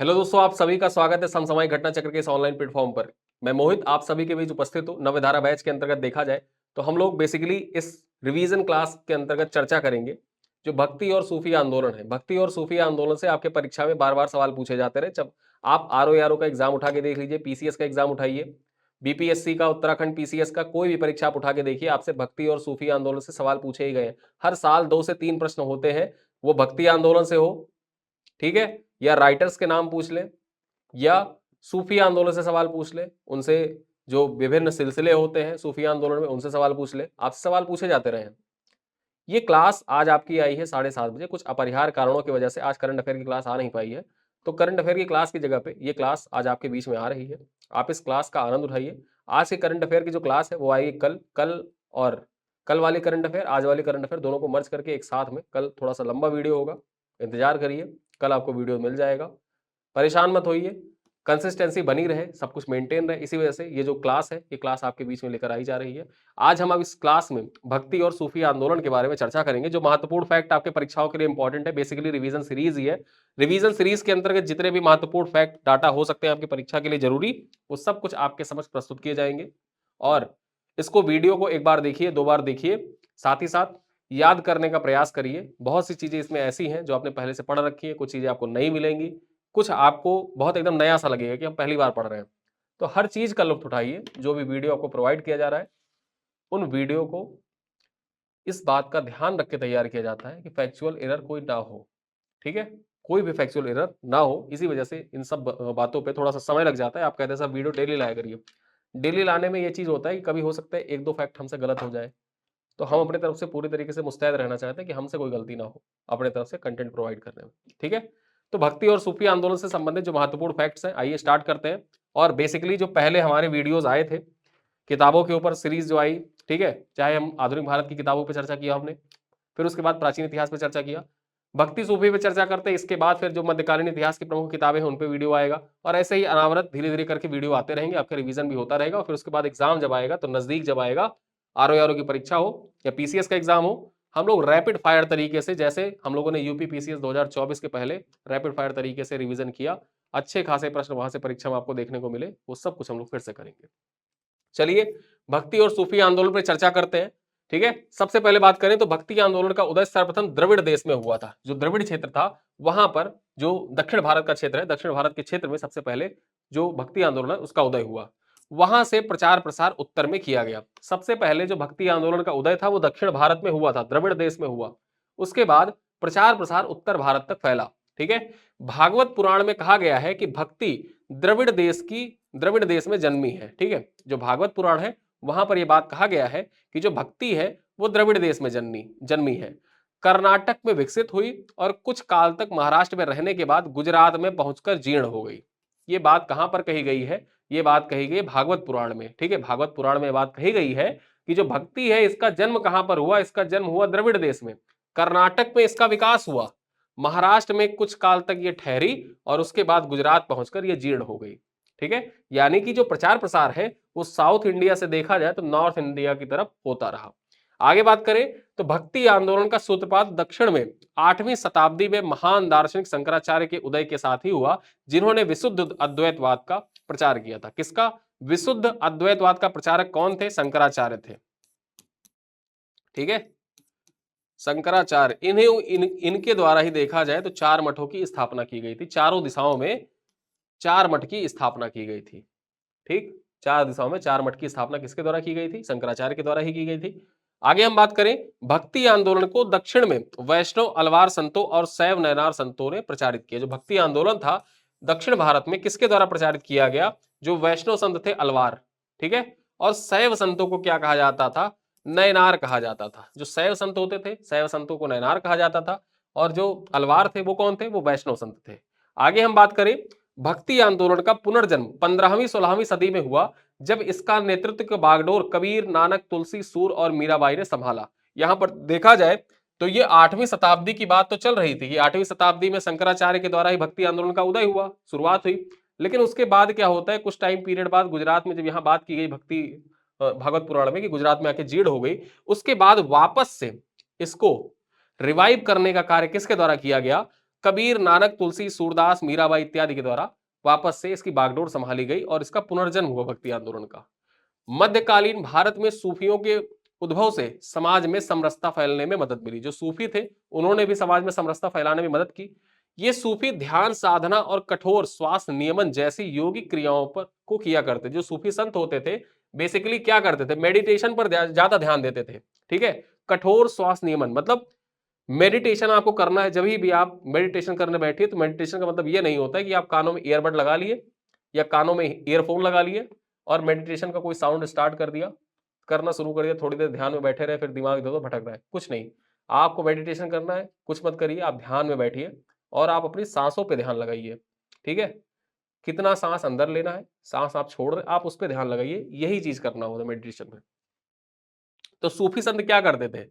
Hello दोस्तों, आप सभी का स्वागत है समसामयिक घटना चक्र के इस ऑनलाइन प्लेटफॉर्म पर। मैं मोहित आप सभी के बीच उपस्थित हूँ। नवधारा बैच के अंतर्गत देखा जाए तो हम लोग बेसिकली इस रिवीजन क्लास के अंतर्गत चर्चा करेंगे जो भक्ति और सूफी आंदोलन है। भक्ति और सूफी आंदोलन से आपके परीक्षा में बार बार सवाल पूछे जाते रहे। जब आप आर का एग्जाम उठा के देख लीजिए, पीसीएस का एग्जाम उठाइए, बीपीएससी का, उत्तराखंड पीसीएस का, कोई भी परीक्षा आप उठा के देखिए, आपसे भक्ति और सूफी आंदोलन से सवाल पूछे ही गए हैं। हर साल 2 से 3 प्रश्न होते हैं, वो भक्ति आंदोलन से हो, ठीक है, या राइटर्स के नाम पूछ ले, या सूफी आंदोलन से सवाल पूछ ले, उनसे जो विभिन्न सिलसिले होते हैं सूफी आंदोलन में उनसे सवाल पूछ ले, आपसे सवाल पूछे जाते रहे हैं। ये क्लास आज आपकी आई है 7:30 बजे। कुछ अपरिहार्य कारणों की वजह से आज करंट अफेयर की क्लास आ नहीं पाई है, तो करंट अफेयर की क्लास की जगह पे ये क्लास आज आपके बीच में आ रही है। आप इस क्लास का आनंद उठाइए। आज के करंट अफेयर की जो क्लास है वो आएगी कल। और कल वाली करंट अफेयर, आज वाली करंट अफेयर दोनों को मर्ज करके एक साथ में कल थोड़ा सा लंबा वीडियो होगा, इंतजार करिए, कल आपको वीडियो मिल जाएगा। परेशान मत होइए, कंसिस्टेंसी बनी रहे, सब कुछ मेंटेन रहे, इसी वजह से ये जो क्लास है ये क्लास आपके बीच में लेकर आई जा रही है। आज हम अब इस क्लास में भक्ति और सूफी आंदोलन के बारे में चर्चा करेंगे। जो महत्वपूर्ण फैक्ट आपके परीक्षाओं के लिए इंपॉर्टेंट है, बेसिकली रिवीजन सीरीज ही है। रिवीजन सीरीज के अंतर्गत जितने भी महत्वपूर्ण फैक्ट डाटा हो सकते हैं आपकी परीक्षा के लिए जरूरी, वो सब कुछ आपके समक्ष प्रस्तुत किए जाएंगे। और इसको वीडियो को एक बार देखिए, 2 बार देखिए, साथ ही साथ याद करने का प्रयास करिए। बहुत सी चीजें इसमें ऐसी हैं जो आपने पहले से पढ़ रखी है, कुछ चीजें आपको नहीं मिलेंगी, कुछ आपको बहुत एकदम नया सा लगेगा कि हम पहली बार पढ़ रहे हैं। तो हर चीज का लुत्फ उठाइए। जो भी वीडियो आपको प्रोवाइड किया जा रहा है, उन वीडियो को इस बात का ध्यान रख के तैयार किया जाता है कि फैक्चुअल एरर कोई ना हो, ठीक है, कोई भी फैक्चुअल एरर ना हो। इसी वजह से इन सब बातों पे थोड़ा सा समय लग जाता है। आप कहते हैं सर वीडियो डेली लाया करिए। डेली लाने में ये चीज होता है कि कभी हो सकता है 1-2 फैक्ट हमसे गलत हो जाए, तो हम अपने तरफ से पूरी तरीके से मुस्तैद रहना चाहते हैं कि हमसे कोई गलती ना हो अपने तरफ से कंटेंट प्रोवाइड करने में, ठीक है। तो भक्ति और सूफी आंदोलन से संबंधित जो महत्वपूर्ण फैक्ट्स हैं, आइए स्टार्ट करते हैं। और बेसिकली जो पहले हमारे वीडियोस आए थे किताबों के ऊपर सीरीज जो आई, ठीक है, चाहे हम आधुनिक भारत की किताबों पर चर्चा किया हमने, फिर उसके बाद प्राचीन इतिहास पर चर्चा किया, भक्ति सूफी पे चर्चा करते हैं, इसके बाद फिर जो मध्यकालीन इतिहास की प्रमुख किताबें हैं उन पे वीडियो आएगा। और ऐसे ही अनावरत धीरे धीरे करके वीडियो आते रहेंगे, आपका रिवीजन भी होता रहेगा। और फिर उसके बाद एग्जाम जब आएगा, तो नजदीक जब आएगा, आरओ की परीक्षा हो या पीसीएस का एग्जाम हो, हम लोग रैपिड फायर तरीके से, जैसे हम लोगों ने यूपी पीसीएस 2024 के पहले रैपिड फायर तरीके से रिवीजन किया, अच्छे खासे प्रश्न वहां से परीक्षा में आपको देखने को मिले, वो सब कुछ हम लोग फिर से करेंगे। चलिए भक्ति और सूफी आंदोलन पर चर्चा करते हैं, ठीक है। सबसे पहले बात करें तो भक्ति आंदोलन का उदय सर्वप्रथम द्रविड़ देश में हुआ था। जो द्रविड़ क्षेत्र था, वहां पर जो दक्षिण भारत का क्षेत्र है, दक्षिण भारत के क्षेत्र में सबसे पहले जो भक्ति आंदोलन है उसका उदय हुआ। वहां से प्रचार प्रसार उत्तर में किया गया। सबसे पहले जो भक्ति आंदोलन का उदय था वो दक्षिण भारत में हुआ था, द्रविड़ देश में हुआ। उसके बाद प्रचार प्रसार उत्तर भारत तक फैला, ठीक है। भागवत पुराण में कहा गया है कि भक्ति द्रविड़ देश में जन्मी है, ठीक है। जो भागवत पुराण है वहां पर यह बात कहा गया है कि जो भक्ति है वो द्रविड़ देश में जन्मी है, कर्नाटक में विकसित हुई और कुछ काल तक महाराष्ट्र में रहने के बाद गुजरात में पहुंचकर जीर्ण हो गई। ये बात कहां पर कही गई है? ये बात कही गई भागवत पुराण में, ठीक है। भागवत पुराण में बात कही गई है कि जो भक्ति है इसका जन्म कहां पर हुआ? इसका जन्म हुआ द्रविड़ देश में, कर्नाटक में इसका विकास हुआ, महाराष्ट्र में कुछ काल तक ये ठहरी और उसके बाद गुजरात पहुंचकर ये जीर्ण हो गई, ठीक है। यानी कि जो प्रचार प्रसार है वो साउथ इंडिया से देखा जाए तो नॉर्थ इंडिया की तरफ होता रहा। आगे बात करें तो भक्ति आंदोलन का सूत्रपात दक्षिण में 8वीं शताब्दी में महान दार्शनिक शंकराचार्य के उदय के साथ ही हुआ, जिन्होंने विशुद्ध अद्वैतवाद का प्रचार किया था। किसका? विशुद्ध अद्वैतवाद का प्रचारक कौन थे? शंकराचार्य थे, ठीक है। शंकराचार्य, इनके द्वारा ही देखा जाए तो 4 मठों की स्थापना की गई थी। चारों दिशाओं में 4 मठ की स्थापना की गई थी, ठीक। 4 दिशाओं में 4 मठ की स्थापना किसके द्वारा की गई थी? शंकराचार्य के द्वारा ही की गई थी। आगे हम बात करें, भक्ति आंदोलन को दक्षिण में वैष्णव अलवार संतों और शैव नयनार संतों ने प्रचारित किया। जो भक्ति आंदोलन था दक्षिण भारत में किसके द्वारा प्रचारित किया गया? जो वैष्णव संत थे अलवार, ठीक है। और शैव संतों को क्या कहा जाता था? नयनार कहा जाता था। जो शैव संत होते थे, शैव संतों को नयनार कहा जाता था, और जो अलवार थे वो कौन थे? वो वैष्णव संत थे। आगे हम बात करें, भक्ति आंदोलन का पुनर्जन्म 15वीं-16वीं सदी में हुआ, जब इसका नेतृत्व बागडोर, कबीर, नानक, तुलसी, सूर और मीराबाई ने संभाला। यहां पर देखा जाए तो ये 8वीं शताब्दी की बात तो चल रही थी कि 8वीं शताब्दी में शंकराचार्य के द्वारा ही भक्ति आंदोलन का उदय हुआ, शुरुआत हुई। लेकिन उसके बाद क्या होता है, कुछ टाइम पीरियड बाद गुजरात में जब यहाँ बात की गई भक्ति भागवत पुराण में कि गुजरात में आके जीर्ण हो गई, उसके बाद वापस से इसको रिवाइव करने का कार्य किसके द्वारा किया गया? कबीर, नानक, तुलसी, सूरदास, मीराबाई इत्यादि के द्वारा वापस से इसकी बागडोर संभाली गई और इसका पुनर्जन्म हुआ भक्ति आंदोलन का। मध्यकालीन भारत में सूफियों के उद्भव से समाज में समरसता फैलने में मदद मिली। जो सूफी थे उन्होंने भी समाज में समरसता फैलाने में मदद की। ये सूफी ध्यान साधना और कठोर श्वास नियमन जैसी योगिक क्रियाओं पर को किया करते। जो सूफी संत होते थे बेसिकली क्या करते थे, मेडिटेशन पर ज्यादा ध्यान देते थे। ठीक है, कठोर श्वास नियमन मतलब मेडिटेशन आपको करना है। जब भी आप मेडिटेशन करने बैठिए तो मेडिटेशन का मतलब ये नहीं होता है कि आप कानों में ईयरबड लगा लिए या कानों में ईयरफोन लगा लिए और मेडिटेशन का कोई साउंड स्टार्ट कर दिया, करना शुरू कर दिया, थोड़ी देर ध्यान में बैठे रहे, फिर दिमाग इधर उधर भटक रहा है। कुछ नहीं, आपको मेडिटेशन करना है, कुछ मत करिए, आप ध्यान में बैठिए और आप अपनी सांसों पे ध्यान लगाइए। ठीक है, कितना सांस अंदर लेना है, सांस आप छोड़ रहे, आप उस पर ध्यान लगाइए। यही चीज करना होता है मेडिटेशन में। तो सूफी संत क्या करते थे,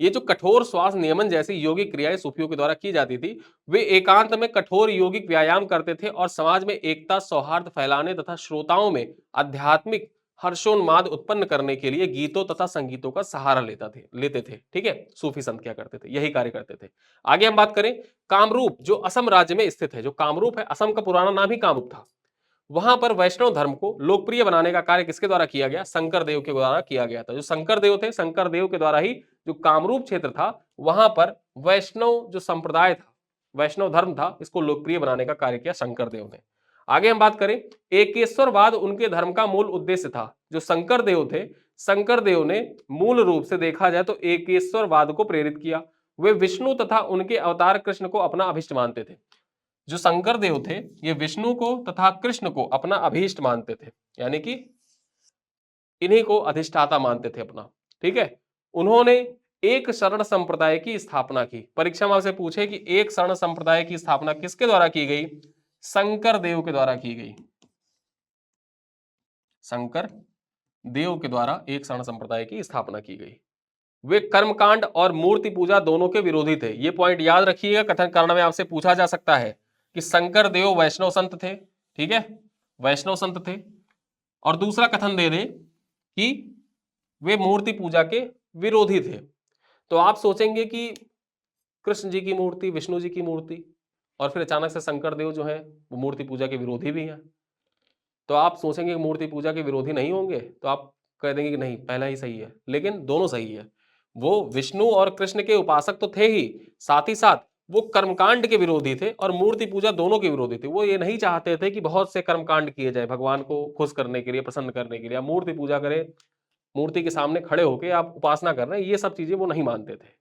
ये जो कठोर श्वास नियमन जैसी योगिक क्रियाएं सूफियों के द्वारा की जाती थी, वे एकांत में कठोर योगिक व्यायाम करते थे और समाज में एकता सौहार्द फैलाने तथा श्रोताओं में आध्यात्मिक हर्षोन्माद उत्पन्न करने के लिए गीतों तथा संगीतों का सहारा लेते थे। ठीक है, सूफी संत क्या करते थे, यही कार्य करते थे। आगे हम बात करें, कामरूप जो असम राज्य में स्थित है, जो कामरूप है, असम का पुराना नाम ही कामरूप था, वहां पर वैष्णव धर्म को लोकप्रिय बनाने का कार्य किसके द्वारा किया गया, शंकर देव के द्वारा किया गया था। जो शंकर देव थे, शंकर देव के द्वारा ही जो कामरूप क्षेत्र था वहां पर वैष्णव जो संप्रदाय था, वैष्णव धर्म था, इसको लोकप्रिय बनाने का कार्य किया शंकर देव ने। आगे हम बात करें, एकेश्वरवाद उनके धर्म का मूल उद्देश्य था। जो शंकर देव थे, शंकर देव ने मूल रूप से देखा जाए तो एकेश्वरवाद को प्रेरित किया। वे विष्णु तथा उनके अवतार कृष्ण को अपना अभिष्ट मानते थे। जो शंकर देव थे ये विष्णु को तथा कृष्ण को अपना अभीष्ट मानते थे, यानी कि इन्हीं को अधिष्ठाता मानते थे अपना। ठीक है, उन्होंने एक शरण संप्रदाय की स्थापना की। परीक्षा में आपसे पूछे कि एक शरण संप्रदाय की स्थापना किसके द्वारा की गई, शंकर देव के द्वारा की गई। शंकर देव के द्वारा एक शरण संप्रदाय की स्थापना की गई। वे कर्मकांड और मूर्ति पूजा दोनों के विरोधी थे। ये पॉइंट याद रखिएगा, कथन करना में आपसे पूछा जा सकता है कि शंकर देव वैष्णव संत थे। ठीक है, वैष्णव संत थे। और दूसरा कथन दे दे कि वे मूर्ति पूजा के विरोधी थे। तो आप सोचेंगे कि कृष्ण जी की मूर्ति, विष्णु जी की मूर्ति, और फिर अचानक से शंकर देव जो है वो मूर्ति पूजा के विरोधी भी हैं। तो आप सोचेंगे कि मूर्ति पूजा के विरोधी नहीं होंगे, तो आप कह देंगे कि नहीं, पहला ही सही है। लेकिन दोनों सही है। वो विष्णु और कृष्ण के उपासक तो थे ही, साथ ही साथ वो कर्मकांड के विरोधी थे और मूर्ति पूजा दोनों के विरोधी थे। वो ये नहीं चाहते थे कि बहुत से कर्मकांड किए जाए भगवान को खुश करने के लिए, प्रसन्न करने के लिए। आप मूर्ति पूजा करें, मूर्ति के सामने खड़े होकर आप उपासना कर रहे हैं, ये सब चीजें वो नहीं मानते थे।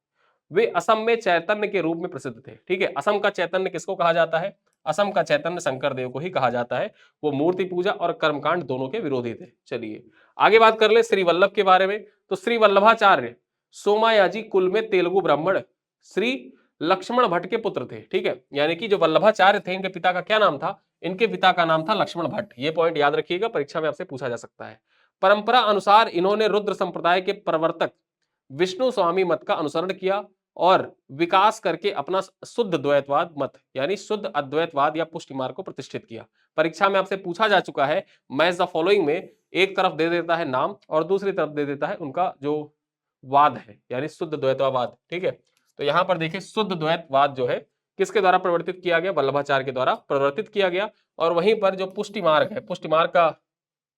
वे असम में चैतन्य के रूप में प्रसिद्ध थे। ठीक है, असम का चैतन्य किसको कहा जाता है, असम का चैतन्य शंकर देव को ही कहा जाता है। वो मूर्ति पूजा और कर्मकांड दोनों के विरोधी थे। चलिए आगे बात कर ले श्री वल्लभ के बारे में। तो श्री वल्लभाचार्य सोमायाजी कुल में तेलुगु ब्राह्मण श्री लक्ष्मण भट्ट के पुत्र थे। ठीक है, यानी कि जो वल्लभाचार्य थे इनके पिता का क्या नाम था, इनके पिता का नाम था लक्ष्मण भट्ट। ये पॉइंट याद रखिएगा, परीक्षा में आपसे पूछा जा सकता है। परंपरा अनुसार इन्होंने रुद्र संप्रदाय के प्रवर्तक विष्णु स्वामी मत का अनुसरण किया और विकास करके अपना शुद्ध द्वैतवाद मत यानी शुद्ध अद्वैतवाद या पुष्टि मार्ग को प्रतिष्ठित किया। परीक्षा में आपसे पूछा जा चुका है, मैच द फॉलोइंग में एक तरफ दे देता है नाम और दूसरी तरफ दे देता है उनका जो वाद है, यानी शुद्ध द्वैतवाद। ठीक है, तो यहां पर देखिए शुद्ध द्वैतवाद जो है किसके द्वारा प्रवर्तित किया गया, वल्लभाचार्य के द्वारा प्रवर्तित किया गया। और वहीं पर जो पुष्टि मार्ग है, पुष्टि मार्ग का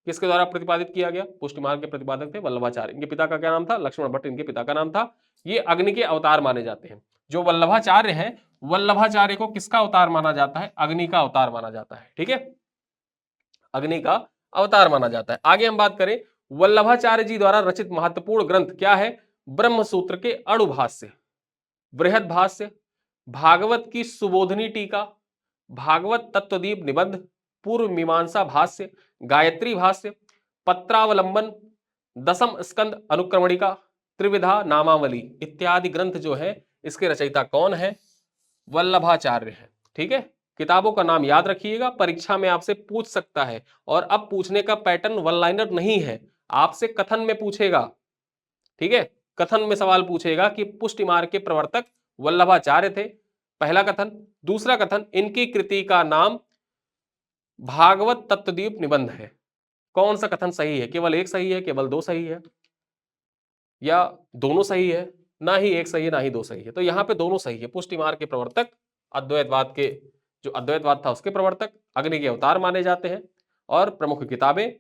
किसके द्वारा प्रतिपादित किया गया, पुष्टि मार्ग के प्रतिपादक थे वल्लभाचार्य। इनके पिता का क्या नाम था, लक्ष्मण भट्ट इनके पिता का नाम था। ये अग्नि के अवतार माने जाते हैं। जो वल्लभाचार्य है, वल्लभाचार्य को किसका अवतार माना जाता है, अग्नि का अवतार माना जाता है। ठीक है, अग्नि का अवतार माना जाता है। आगे हम बात करें, वल्लभाचार्य जी द्वारा रचित महत्वपूर्ण ग्रंथ क्या है, ब्रह्म सूत्र के अणुभाष्य, बृहद भाष्य, भागवत की सुबोधनी टीका, भागवत तत्वदीप निबंध, पूर्व मीमांसा भाष्य, गायत्री भाष्य, पत्रावलंबन, दसम स्कंद अनुक्रमणिका, त्रिविधा नामावली इत्यादि ग्रंथ जो है इसके रचयिता कौन है, वल्लभाचार्य है। ठीक है, किताबों का नाम याद रखिएगा, परीक्षा में आपसे पूछ सकता है। और अब पूछने का पैटर्न वन लाइनर नहीं है, आपसे कथन में पूछेगा। ठीक है, कथन में सवाल पूछेगा कि पुष्टि मार्ग के प्रवर्तक वल्लभाचार्य थे, पहला कथन। दूसरा कथन, इनकी कृति का नाम भागवत तत्वदीप निबंध है। कौन सा कथन सही है, केवल एक सही है, केवल दो सही है, या दोनों सही है, ना ही एक सही है ना ही दो सही है। तो यहां पे दोनों सही है, पुष्टि मार्ग के प्रवर्तक अद्वैतवाद के जो अद्वैतवाद था उसके प्रवर्तक, अग्नि के अवतार माने जाते हैं। और प्रमुख किताबें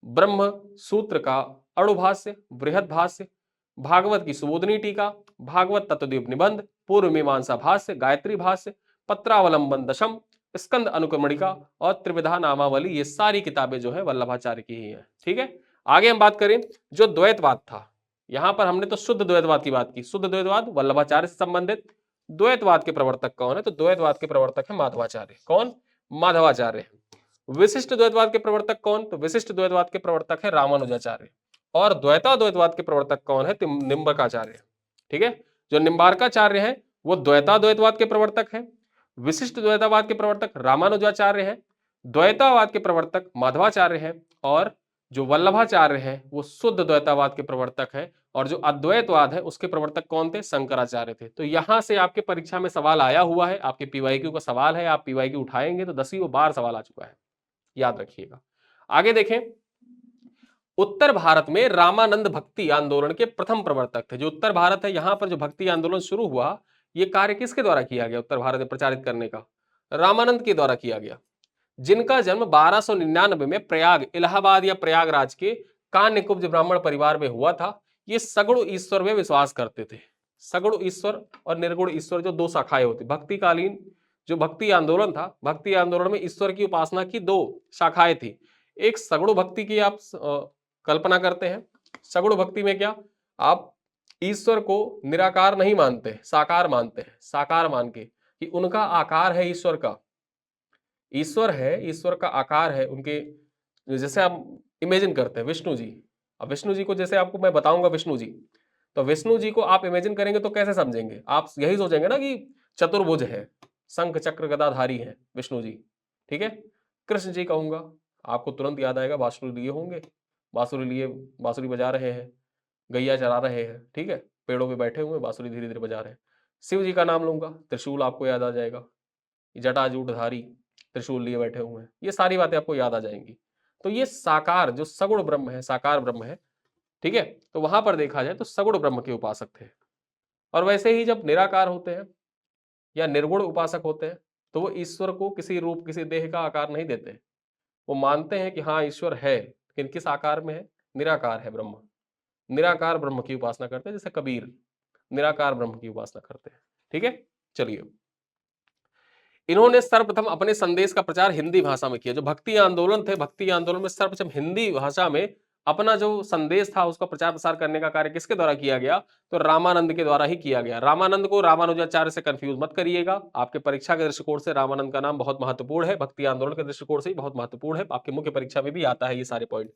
ब्रह्म सूत्र का अणुभाष्य, बृहद भाष्य, भागवत की सुबोधनी टीका, भागवत तत्वदीप निबंध, पूर्व मीमांसा भाष्य, गायत्री भाष्य, पत्रावलंबन दशम, स्कंद अनुक्रमणिका और त्रिविधा नामावली, ये सारी किताबें जो है वल्लभाचार्य की ही है। ठीक है, आगे हम बात करें जो द्वैतवाद था, यहां पर हमने तो शुद्ध द्वैतवाद की बात की। शुद्ध द्वैतवाद वल्लभाचार्य से संबंधित। द्वैतवाद के प्रवर्तक कौन है? तो द्वैतवाद के प्रवर्तक है माधवाचार्य। कौन? माधवाचार्य। विशिष्ट द्वैतवाद के प्रवर्तक कौन? तो विशिष्ट द्वैतवाद के प्रवर्तक है रामानुजाचार्य। और द्वैताद्वैतवाद के प्रवर्तक कौन है? निम्बकाचार्य। ठीक है, जो निम्बार्काचार्य है वो द्वैताद्वैतवाद के प्रवर्तक है। विशिष्ट द्वैतवाद के प्रवर्तक रामानुजाचार्य है। द्वैतावाद के प्रवर्तक माधवाचार्य है। और जो वल्लभाचार्य है वो शुद्ध द्वैतावाद के प्रवर्तक है। और जो अद्वैतवाद है उसके प्रवर्तक कौन थे? शंकराचार्य थे। तो यहां से आपके परीक्षा में सवाल आया हुआ है, आपके पीवाईक्यू का सवाल है, आप पीवाईक्यू उठाएंगे तो 10वीं बार सवाल आ चुका है, याद रखिएगा। आगे देखें, उत्तर भारत में रामानंद भक्ति आंदोलन के प्रथम प्रवर्तक थे। जो उत्तर भारत है यहां पर जो भक्ति आंदोलन शुरू हुआ, ये कार्य किसके द्वारा किया गया? उत्तर भारत में प्रचारित करने का रामानंद के द्वारा किया गया, जिनका जन्म 1299 में प्रयाग, इलाहाबाद या प्रयागराज के कान्यकुब्ज ब्राह्मण परिवार में हुआ था। ये सगुण ईश्वर में विश्वास करते थे। सगुण ईश्वर और निर्गुण ईश्वर जो दो शाखाएं होती, भक्तिकालीन जो भक्ति आंदोलन था, भक्ति आंदोलन में ईश्वर की उपासना की दो शाखाएं थी। एक सगुण भक्ति की आप कल्पना करते हैं। सगुण भक्ति में क्या, आप ईश्वर को निराकार नहीं मानते, साकार मानते हैं। साकार मान के कि उनका आकार है ईश्वर का, ईश्वर है, ईश्वर का आकार है उनके। जैसे आप इमेजिन करते हैं विष्णु जी, अब विष्णु जी को जैसे आपको मैं बताऊंगा विष्णु जी, तो विष्णु जी को आप इमेजिन करेंगे तो कैसे समझेंगे? आप यही सोचेंगे ना कि चतुर्भुज है, शंख चक्र गदाधारी है विष्णु जी। ठीक है, कृष्ण जी कहूंगा आपको तुरंत याद आएगा, बांसुरी लिए होंगे, बांसुरी लिए, बांसुरी बजा रहे हैं, गैया चरा रहे हैं। ठीक है, पेड़ों पे बैठे हुए बांसुरी धीरे धीरे बजा रहे हैं। शिव जी का नाम लूंगा, त्रिशूल आपको याद आ जाएगा, जटाजूटधारी त्रिशूल लिए बैठे हुए हैं, ये सारी बातें आपको याद आ जाएंगी। तो ये साकार जो सगुण ब्रह्म है, साकार ब्रह्म है। ठीक है, तो वहां पर देखा जाए तो सगुण ब्रह्म के उपासक थे। और वैसे ही जब निराकार होते हैं या निर्गुण उपासक होते हैं तो वो ईश्वर को किसी रूप, किसी देह का आकार नहीं देते। वो मानते हैं कि हाँ ईश्वर है, लेकिन किस आकार में है? निराकार है ब्रह्म। निराकार ब्रह्म की उपासना करते हैं, जैसे कबीर निराकार ब्रह्म की उपासना करते हैं। ठीक है, चलिए, इन्होंने सर्वप्रथम अपने संदेश का प्रचार हिंदी भाषा में किया। जो भक्ति आंदोलन थे, भक्ति आंदोलन में सर्वप्रथम हिंदी भाषा में अपना जो संदेश था उसका प्रचार प्रसार करने का कार्य किसके द्वारा किया गया? तो रामानंद के द्वारा ही किया गया। रामानंद को रामानुजाचार्य से कंफ्यूज मत करिएगा, आपके परीक्षा के दृष्टिकोण से रामानंद का नाम बहुत महत्वपूर्ण है, भक्ति आंदोलन के दृष्टिकोण से भी बहुत महत्वपूर्ण है, आपके मुख्य परीक्षा में भी आता है ये सारे पॉइंट।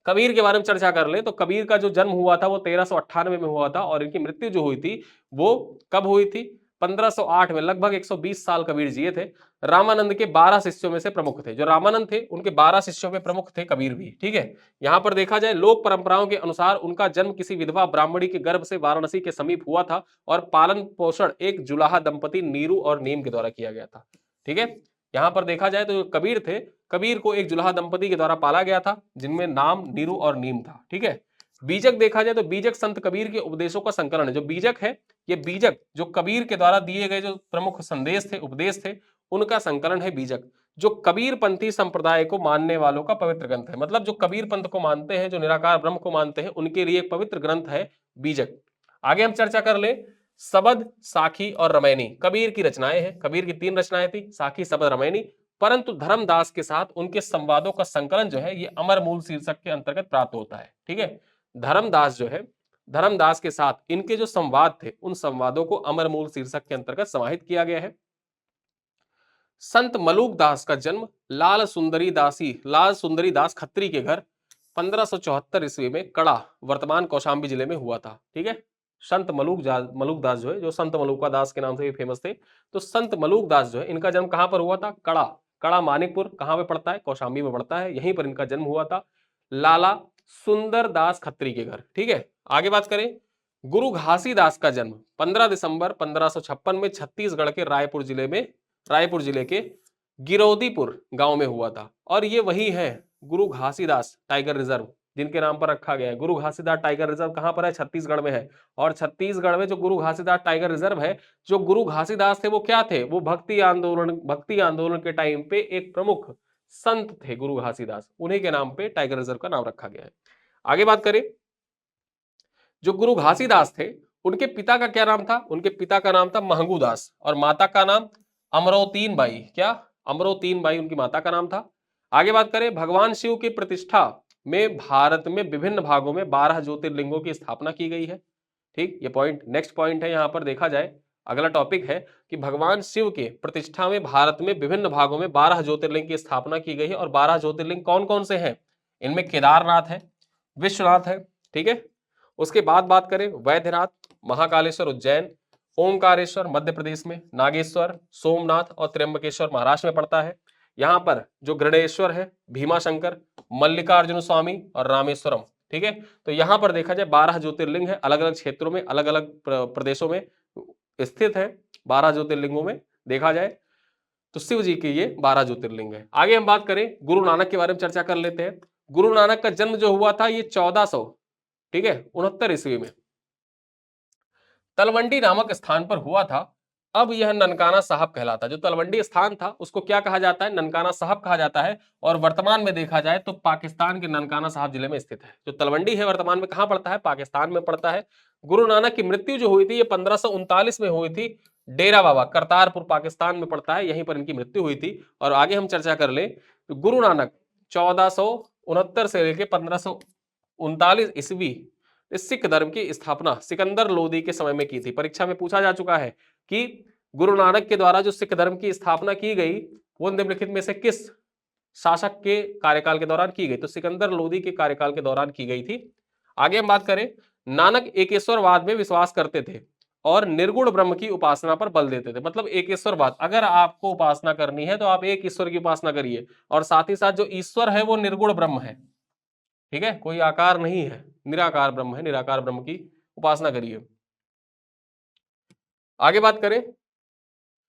कबीर के बारे में चर्चा कर ले तो कबीर का जो जन्म हुआ था वो 1398 में हुआ था, और इनकी मृत्यु जो हुई थी वो कब हुई थी? 1508 में। लगभग 120 साल कबीर जिए थे। रामानंद के 12 शिष्यों में से प्रमुख थे। जो रामानंद थे उनके 12 शिष्यों में प्रमुख थे कबीर भी। ठीक है, यहां पर देखा जाए लोक परंपराओं के अनुसार उनका जन्म किसी विधवा ब्राह्मणी के गर्भ से वाराणसी के समीप हुआ था, और पालन पोषण एक जुलाहा दंपति नीरू और नीम के द्वारा किया गया था। ठीक है, यहां पर देखा जाए तो जो कबीर थे, कबीर को एक जुलाहा दंपति के द्वारा पाला गया था, जिनमें नाम नीरू और नीम था। ठीक है, बीजक देखा जाए तो बीजक संत कबीर के उपदेशों का संकलन है। जो बीजक है, ये बीजक जो कबीर के द्वारा दिए गए जो प्रमुख संदेश थे, उपदेश थे, उनका संकलन है बीजक, जो कबीर पंथी संप्रदाय को मानने वालों का पवित्र ग्रंथ है। मतलब जो कबीर पंथ को मानते हैं, जो निराकार ब्रह्म को मानते हैं, उनके लिए एक पवित्र ग्रंथ है बीजक। आगे हम चर्चा कर ले, सबद, साखी और रमैनी कबीर की रचनाएं हैं। कबीर की 3 रचनाएं थी, साखी, सबद, रमैनी। परंतु धर्मदास के साथ उनके संवादों का संकलन जो है ये अमर मूल शीर्षक के अंतर्गत प्राप्त होता है। ठीक है, धर्मदास जो है, धर्मदास के साथ इनके जो संवाद थे उन संवादों को अमर मूल शीर्षक के अंतर्गत समाहित किया गया है। संत मलूक दास का जन्म लाल सुंदरी दास खत्री के घर 1574 ईस्वी में कड़ा, वर्तमान कौशाम्बी जिले में हुआ था। ठीक है, संत मलूक दास जो है, जो संत मलूका दास के नाम से भी फेमस थे, तो संत मलूक दास जो है इनका जन्म कहां पर हुआ था? कड़ा। कड़ा मानिकपुर कहां पे पड़ता है? कौशाम्बी में पड़ता है, यहीं पर इनका जन्म हुआ था, लाला सुंदर दास खत्री के घर। ठीक है, आगे बात करें, गुरु घासीदास का जन्म 15 दिसंबर 1556 में छत्तीसगढ़ के रायपुर जिले के गिरौदीपुर गांव में हुआ था। और ये वही है गुरु घासीदास टाइगर रिजर्व, जिनके नाम पर रखा गया है। गुरु घासीदास टाइगर रिजर्व कहां पर है? छत्तीसगढ़ में है। और छत्तीसगढ़ में जो गुरु घासीदास टाइगर रिजर्व है, जो गुरु घासीदास थे वो क्या थे? वो भक्ति आंदोलन के टाइम पे एक प्रमुख संत थे गुरु घासीदास, उन्हीं के नाम पे टाइगर रिजर्व का नाम रखा गया है। आगे बात करें, जो गुरु घासीदास थे उनके पिता का क्या नाम था? उनके पिता का नाम था महंगू दास और माता का नाम अमरोतीन बाई। क्या? अमरोतीन बाई उनकी माता का नाम था। आगे बात करें, भगवान शिव की प्रतिष्ठा में भारत में विभिन्न भागों में 12 ज्योतिर्लिंगों की स्थापना की गई है। ठीक, ये पॉइंट नेक्स्ट पॉइंट है। यहां पर देखा जाए, अगला टॉपिक है कि भगवान शिव के प्रतिष्ठा में भारत में विभिन्न भागों में 12 ज्योतिर्लिंग की स्थापना की गई है। और 12 ज्योतिर्लिंग कौन कौन से हैं? इनमें केदारनाथ है, विश्वनाथ है, ठीक है। उसके बाद बात करें, वैद्यनाथ, महाकालेश्वर उज्जैन, ओमकारेश्वर मध्य प्रदेश में, नागेश्वर, सोमनाथ और त्र्यंबकेश्वर महाराष्ट्र में पड़ता है। यहाँ पर जो गृडेश्वर है, भीमाशंकर, मल्लिकार्जुन स्वामी और रामेश्वरम, ठीक है। तो यहाँ पर देखा जाए 12 ज्योतिर्लिंग है, अलग अलग क्षेत्रों में, अलग अलग प्रदेशों में स्थित है। 12 ज्योतिर्लिंगों में देखा जाए तो शिव जी के ये 12 ज्योतिर्लिंग है। आगे हम बात करें, गुरु नानक के बारे में चर्चा कर लेते हैं। गुरु नानक का जन्म जो हुआ था ये 1400, ठीक है, 69 ईस्वी में तलवंडी नामक स्थान पर हुआ था। अब यह ननकाना साहब कहलाता है। जो तलवंडी स्थान था उसको क्या कहा जाता है? ननकाना साहब कहा जाता है। और वर्तमान में देखा जाए तो पाकिस्तान के ननकाना साहब जिले में स्थित है। जो तलवंडी है वर्तमान में कहां पड़ता है? पाकिस्तान में पड़ता है। गुरु नानक की मृत्यु जो हुई थी ये 1539 में हुई थी। डेरा बाबा करतारपुर पाकिस्तान में पड़ता है, यहीं पर इनकी मृत्यु हुई थी। और आगे हम चर्चा कर ले तो गुरु नानक 1469 से लेकर 1539 ईस्वी इस सिख धर्म की स्थापना सिकंदर लोदी के समय में की थी। परीक्षा में पूछा जा चुका है कि गुरु नानक के द्वारा जो सिख धर्म की स्थापना की गई वो निम्नलिखित में से किस शासक के कार्यकाल के दौरान की गई? तो सिकंदर लोदी के कार्यकाल के दौरान की गई थी। आगे हम बात करें, नानक एकेश्वरवाद में विश्वास करते थे और निर्गुण ब्रह्म की उपासना पर बल देते थे। मतलब एकेश्वरवाद, अगर आपको उपासना करनी है तो आप एक ईश्वर की उपासना करिए और साथ ही साथ जो ईश्वर है वो निर्गुण ब्रह्म है, ठीक है, कोई आकार नहीं है, निराकार ब्रह्म है, निराकार ब्रह्म की उपासना करिए। आगे बात करें,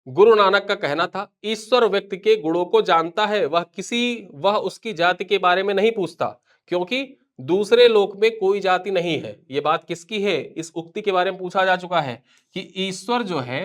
गुरु नानक का कहना था ईश्वर व्यक्ति के गुणों को जानता है, वह उसकी जाति के बारे में नहीं पूछता, क्योंकि दूसरे लोक में कोई जाति नहीं है। ये बात किसकी है? इस उक्ति के बारे में पूछा जा चुका है कि ईश्वर जो है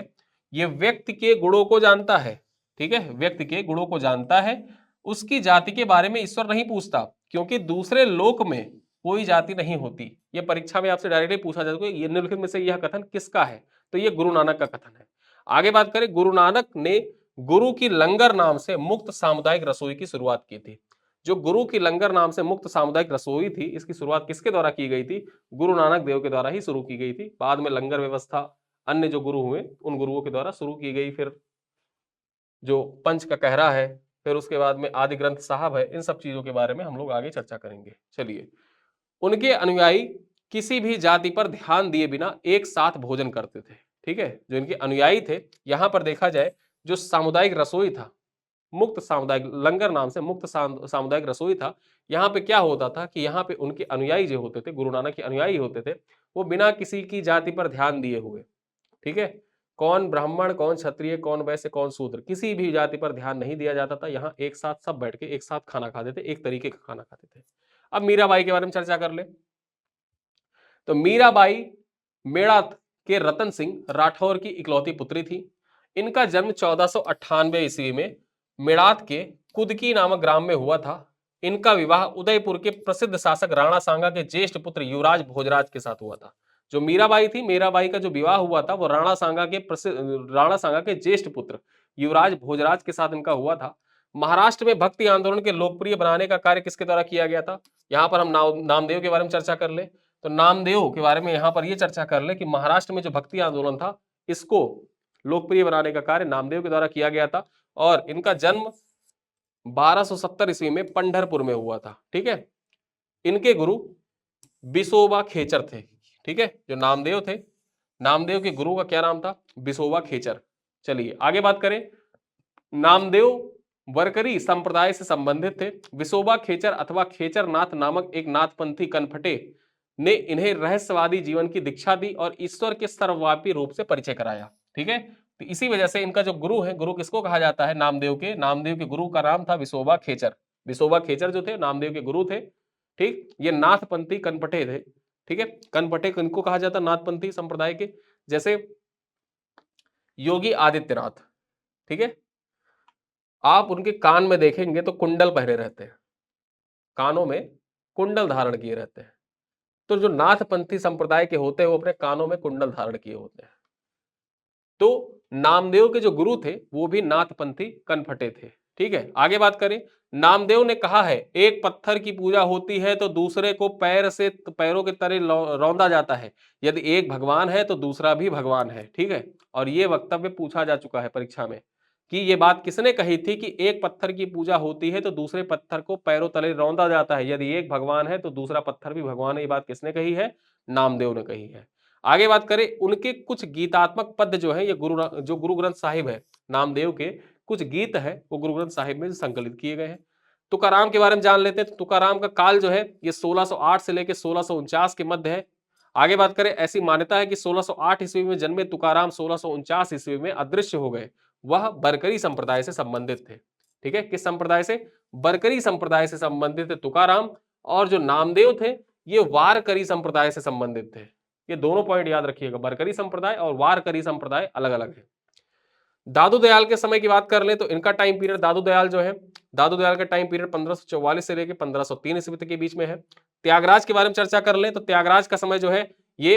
ये व्यक्ति के गुणों को जानता है, ठीक है, व्यक्ति के गुणों को जानता है, उसकी जाति के बारे में ईश्वर नहीं पूछता, क्योंकि दूसरे लोक में कोई जाति नहीं होती। ये परीक्षा में आपसे डायरेक्टली पूछा जा चुका है, ये निम्नलिखित में से यह कथन किसका है? तो ये गुरु नानक का कथन है। आगे बात करें, गुरु नानक ने गुरु की लंगर नाम से मुक्त सामुदायिक रसोई की शुरुआत की थी। जो गुरु की लंगर नाम से मुक्त सामुदायिक रसोई थी, इसकी शुरुआत किसके द्वारा की गई थी? गुरु नानक देव के द्वारा ही शुरू की गई थी। बाद में लंगर व्यवस्था अन्य जो गुरु हुए उन गुरुओं के द्वारा शुरू की गई। फिर जो पंच का कहरा है, फिर उसके बाद में आदि ग्रंथ साहब है, इन सब चीजों के बारे में हम लोग आगे चर्चा करेंगे। चलिए, उनके अनुयायी किसी भी जाति पर ध्यान दिए बिना एक साथ भोजन करते थे, ठीक है। जो इनके अनुयायी थे, यहां पर देखा जाए जो सामुदायिक रसोई था, मुक्त सामुदायिक लंगर नाम से मुक्त सामुदायिक रसोई था, यहाँ पे क्या होता था कि यहाँ पे उनके अनुयायी जो होते थे, गुरु नानक के अनुयायी होते थे, वो बिना किसी की जाति पर ध्यान दिए हुए, ठीक है, कौन ब्राह्मण, कौन क्षत्रिय, कौन वैश्य, कौन शूद्र, किसी भी जाति पर ध्यान नहीं दिया जाता था। यहाँ एक साथ सब बैठ के एक साथ खाना खाते थे, एक तरीके का खाना खाते थे। अब मीराबाई के बारे में चर्चा कर ले तो मीराबाई मेड़ात के रतन सिंह राठौर की इकलौती पुत्री थी। इनका जन्म 1498 ईस्वी में मेड़ात के कुदकी नामक ग्राम में हुआ था। इनका विवाह उदयपुर के प्रसिद्ध शासक राणा सांगा के ज्येष्ठ पुत्र युवराज भोजराज के साथ हुआ था। जो मीराबाई थी, मीराबाई का जो विवाह हुआ था वो राणा सांगा के ज्येष्ठ पुत्र युवराज भोजराज के साथ इनका हुआ था। महाराष्ट्र में भक्ति आंदोलन के लोकप्रिय बनाने का कार्य किसके द्वारा किया गया था? यहाँ पर हम नामदेव के बारे में चर्चा कर ले तो नामदेव के बारे में यहाँ पर यह चर्चा कर ले कि महाराष्ट्र में जो भक्ति आंदोलन था इसको लोकप्रिय बनाने का कार्य नामदेव के द्वारा किया गया था। और इनका जन्म 1270 ईस्वी में पंढरपुर में हुआ था, ठीक है। इनके गुरु बिसोबा खेचर थे, ठीक है। जो नामदेव थे, नामदेव के गुरु का क्या नाम था? बिसोबा खेचर। चलिए आगे बात करें, नामदेव वरकरी संप्रदाय से संबंधित थे। विसोबा खेचर अथवा खेचर नाथ नामक एक नाथपंथी कनफटे ने इन्हें रहस्यवादी जीवन की दीक्षा दी और ईश्वर के सर्वव्यापी रूप से परिचय कराया, ठीक है। तो इसी वजह से इनका जो गुरु है, गुरु किसको कहा जाता है? नामदेव के गुरु का नाम था विसोबा खेचर। विसोबा खेचर जो थे नामदेव के गुरु थे, ठीक, ये नाथपंथी कनपटे थे। ठीक है, कनपटे किनको कहा जाता, नाथपंथी संप्रदाय के, जैसे योगी आदित्यनाथ। ठीक है, आप उनके कान में देखेंगे तो कुंडल पहने रहते हैं, कानों में कुंडल धारण किए रहते हैं। तो जो नाथपंथी संप्रदाय के होते हैं वो अपने कानों में कुंडल धारण किए होते हैं। तो नामदेव के जो गुरु थे वो भी नाथपंथी कनपटे थे। ठीक है, आगे बात करें, नामदेव ने कहा है एक पत्थर की पूजा होती है तो दूसरे को पैर से पैरों के तले रौंदा जाता है, यदि एक भगवान है तो दूसरा भी भगवान है। ठीक है, और ये वक्तव्य पूछा जा चुका है परीक्षा में कि ये बात किसने कही थी कि एक पत्थर की पूजा होती है तो दूसरे पत्थर को पैरों तले रौंदा जाता है, यदि एक भगवान है तो दूसरा पत्थर भी भगवान है। ये बात किसने कही है, नामदेव ने कही है। आगे बात करें, उनके कुछ गीतात्मक पद जो है, ये गुरु ग्रंथ साहिब है, नामदेव के कुछ गीत है वो गुरु ग्रंथ साहिब में संकलित किए गए हैं। तुकाराम के बारे में जान लेते हैं। तो तुकाराम का काल जो है ये 1608 से लेकर 1649 के मध्य है। आगे बात करें, ऐसी मान्यता है कि 1608 ईस्वी में जन्मे तुकाराम 1649 ईस्वी में अदृश्य हो गए। वह बरकरी संप्रदाय से संबंधित थे। ठीक है, किस संप्रदाय से, बरकरी संप्रदाय से संबंधित थे तुकाराम, और जो नामदेव थे ये वारकरी संप्रदाय से संबंधित थे। ये दोनों पॉइंट याद रखिएगा, बरकरी संप्रदाय और वारकरी संप्रदाय अलग अलग है। दादू दयाल के समय की बात कर ले तो इनका टाइम पीरियड, दादू दयाल जो है, दादू दयाल का टाइम पीरियड 1544 से लेकर 1503 ईस्वी तक के बीच में है। त्यागराज के बारे में चर्चा कर ले तो त्यागराज का समय जो है ये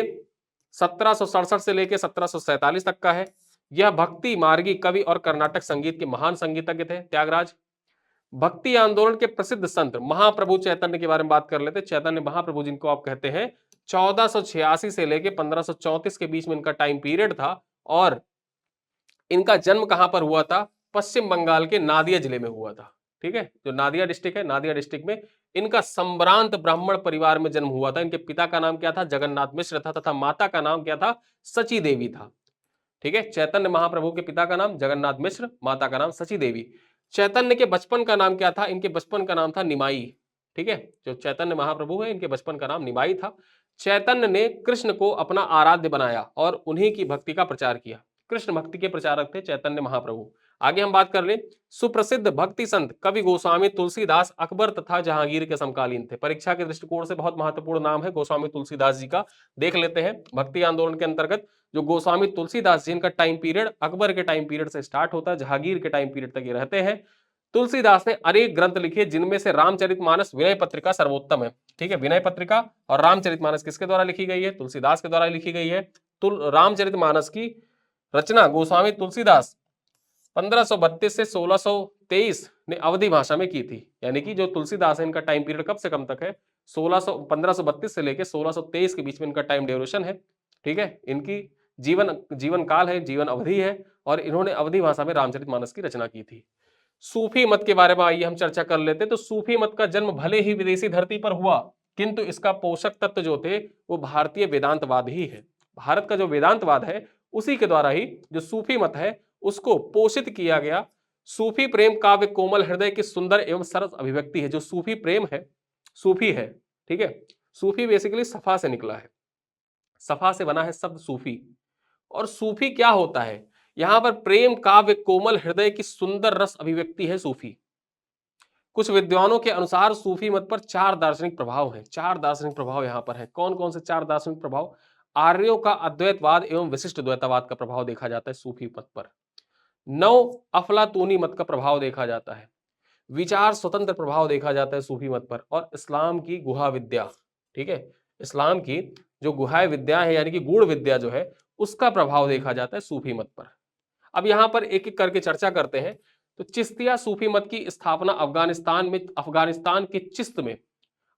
1767 से लेकर 1747 तक का है। यह भक्ति मार्गी कवि और कर्नाटक संगीत के महान संगीतज्ञ थे त्यागराज। भक्ति आंदोलन के प्रसिद्ध संत महाप्रभु चैतन्य के बारे में बात कर लेते। चैतन्य महाप्रभु जिनको आप कहते हैं, 1486 से लेकर 1534 के बीच में इनका टाइम पीरियड था, और इनका जन्म कहां पर हुआ था, पश्चिम बंगाल के नादिया जिले में हुआ था। ठीक है, जो नादिया डिस्ट्रिक्ट है, नादिया डिस्ट्रिक्ट में इनका संभ्रांत ब्राह्मण परिवार में जन्म हुआ था। इनके पिता का नाम क्या था, जगन्नाथ मिश्र था, तथा माता का नाम क्या था, सची देवी था। ठीक है, चैतन्य महाप्रभु के पिता का नाम जगन्नाथ मिश्र, माता का नाम सची देवी। चैतन्य के बचपन का नाम क्या था, इनके बचपन का नाम था निमाई। ठीक है, जो चैतन्य महाप्रभु है इनके बचपन का नाम निमाई था। चैतन्य ने कृष्ण को अपना आराध्य बनाया और उन्हीं की भक्ति का प्रचार किया। कृष्ण भक्ति के प्रचारक थे चैतन्य महाप्रभु। आगे हम बात कर ले, सुप्रसिद्ध भक्ति संत कवि गोस्वामी तुलसीदास अकबर तथा जहांगीर के समकालीन थे। परीक्षा के दृष्टिकोण से बहुत महत्वपूर्ण नाम है गोस्वामी तुलसीदास जी का, देख लेते हैं। भक्ति आंदोलन के अंतर्गत जो गोस्वामी तुलसीदास जी, इनका टाइम पीरियड अकबर के टाइम पीरियड से स्टार्ट होता है, जहांगीर के टाइम पीरियड तक ये रहते हैं। तुलसीदास ने अनेक ग्रंथ लिखे जिनमें से रामचरितमानस विनय पत्रिका सर्वोत्तम है। ठीक है, विनय पत्रिका और रामचरितमानस किसके द्वारा लिखी गई है, तुलसीदास के द्वारा लिखी गई है। रामचरितमानस की रचना गोस्वामी तुलसीदास 1532 से 1623 ने अवधी भाषा में की थी। यानी कि जो तुलसीदास है इनका टाइम पीरियड कब से कब तक है, 1532 से लेकर 1623 के बीच में इनका टाइम ड्यूरेशन है। ठीक है, इनकी जीवन काल है, जीवन अवधि है, और इन्होंने अवधी भाषा में रामचरितमानस की रचना की थी। सूफी मत के बारे में आइए हम चर्चा कर लेते हैं। तो सूफी मत का जन्म भले ही विदेशी धरती पर हुआ, किंतु इसका पोषक तत्व जो थे वो भारतीय वेदांतवाद ही है। भारत का जो वेदांतवाद है उसी के द्वारा ही जो सूफी मत है उसको पोषित किया गया। सूफी प्रेम काव्य कोमल हृदय की सुंदर एवं सरस अभिव्यक्ति है। जो सूफी प्रेम है, सूफी है, ठीक है, सूफी बेसिकली सफा से निकला है, सफा से बना है शब्द सूफी। और सूफी क्या होता है, यहां पर प्रेम काव्य कोमल हृदय की सुंदर रस अभिव्यक्ति है सूफी। कुछ विद्वानों के अनुसार सूफी मत पर 4 दार्शनिक प्रभाव हैं। 4 दार्शनिक प्रभाव यहां पर है। कौन कौन से 4 दार्शनिक प्रभाव, आर्यों का अद्वैतवाद एवं विशिष्ट द्वैतवाद का प्रभाव देखा जाता है सूफी मत पर। 9 अफलातूनी मत का प्रभाव देखा जाता है। विचार स्वतंत्र प्रभाव देखा जाता है सूफी मत पर। और इस्लाम की गुहा विद्या, ठीक है, इस्लाम की जो गुहा विद्या है यानी कि गूढ़ विद्या जो है उसका प्रभाव देखा जाता है सूफी मत पर। अब यहां पर एक एक करके चर्चा करते हैं। तो चिश्तिया सूफी मत की स्थापना अफगानिस्तान के चिश्त में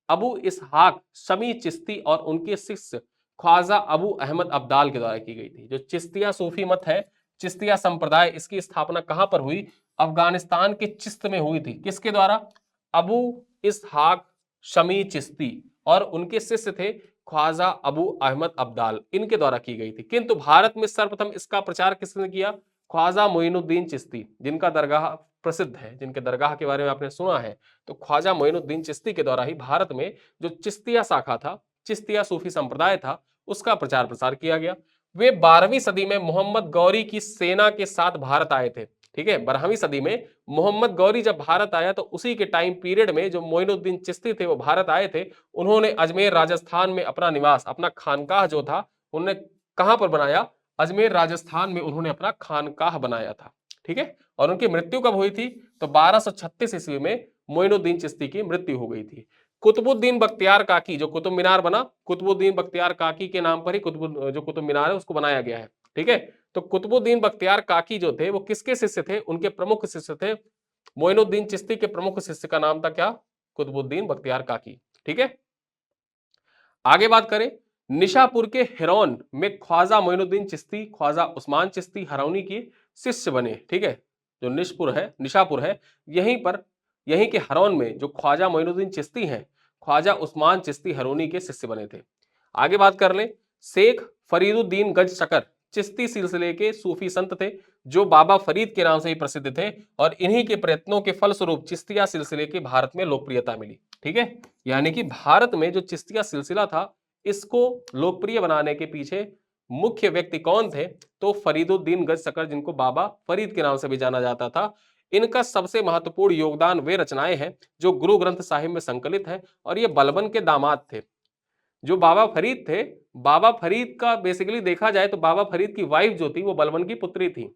अबू इसहाक शमी चिश्ती और उनके शिष्य ख्वाजा अबू अहमद अब्दाल के द्वारा की गई थी। जो चिश्तिया सूफी मत है, चिश्तिया संप्रदाय, इसकी स्थापना कहां पर हुई, अफगानिस्तान के चिश्त में हुई थी। किसके द्वारा, अबू इसहाक शमी चिश्ती और उनके शिष्य थे ख्वाजा अबू अहमद अब्दाल, इनके द्वारा की गई थी। किंतु भारत में सर्वप्रथम इसका प्रचार किसने किया, ख्वाजा मोइनुद्दीन चिश्ती, जिनका दरगाह प्रसिद्ध है, जिनके दरगाह के बारे में आपने सुना है। तो ख्वाजा मोइनुद्दीन चिश्ती के द्वारा ही भारत में जो चिश्तिया शाखा था, चिश्तिया सूफी संप्रदाय था, उसका प्रचार प्रसार किया गया। वे 12वीं सदी में मोहम्मद गौरी की सेना के साथ भारत आए थे। ठीक है। 12वीं सदी में मोहम्मद गौरी जब भारत आया तो उसी के टाइम पीरियड में जो मोइनुद्दीन चिश्ती थे वो भारत आए थे। उन्होंने अजमेर राजस्थान में अपना निवास, अपना खानकाह जो था उन्होंने कहां पर बनाया? अजमेर राजस्थान में उन्होंने अपना खानकाह बनाया था। ठीक है। और उनकी मृत्यु कब हुई थी? तो 1236 ईस्वी में मोइनुद्दीन चिश्ती की मृत्यु हो गई थी। कुतुबुद्दीन बख्तियार काकी, जो कुतुब मीनार बना, कुतुबुद्दीन बख्तियार काकी के नाम पर ही जो कुतुब मीनार है उसको बनाया गया है। ठीक है। तो कुतुबुद्दीन बख्तियार काकी जो थे वो किसके शिष्य थे? उनके प्रमुख शिष्य थे। मोइनुद्दीन चिश्ती के प्रमुख शिष्य का नाम था क्या? कुतुबुद्दीन बख्तियार काकी। ठीक है। आगे बात करें, निशापुर के हिरौन में ख्वाजा मोइनुद्दीन चिश्ती, ख्वाजा उस्मान चिश्ती हरौनी के शिष्य बने। ठीक है। जो निशापुर है, यहीं के हरौन में जो ख्वाजा मोइनुद्दीन चिश्ती हैं, ख्वाजा उस्मान चिश्ती हरौनी के शिष्य बने थे। आगे बात कर लें, शेख फरीदुद्दीन गंज शकर चिश्ती सिलसिले के सूफी संत थे, जो बाबा फरीद के नाम से ही प्रसिद्ध थे, और इन्हीं के प्रयत्नों के फलस्वरूप चिश्तिया सिलसिले की भारत में लोकप्रियता मिली। ठीक है। यानी कि भारत में जो चिश्तिया सिलसिला था इसको लोकप्रिय बनाने के पीछे मुख्य व्यक्ति कौन थे? तो फरीदुद्दीन गंज शकर, जिनको बाबा फरीद के नाम से भी जाना जाता था। इनका सबसे महत्वपूर्ण योगदान वे रचनाएं हैं जो गुरु ग्रंथ साहिब में संकलित है, और ये बलबन के दामाद थे। जो बाबा फरीद थे, बाबा फरीद का बेसिकली देखा जाए तो बाबा फरीद की वाइफ जो थी वो बलबन की पुत्री थी।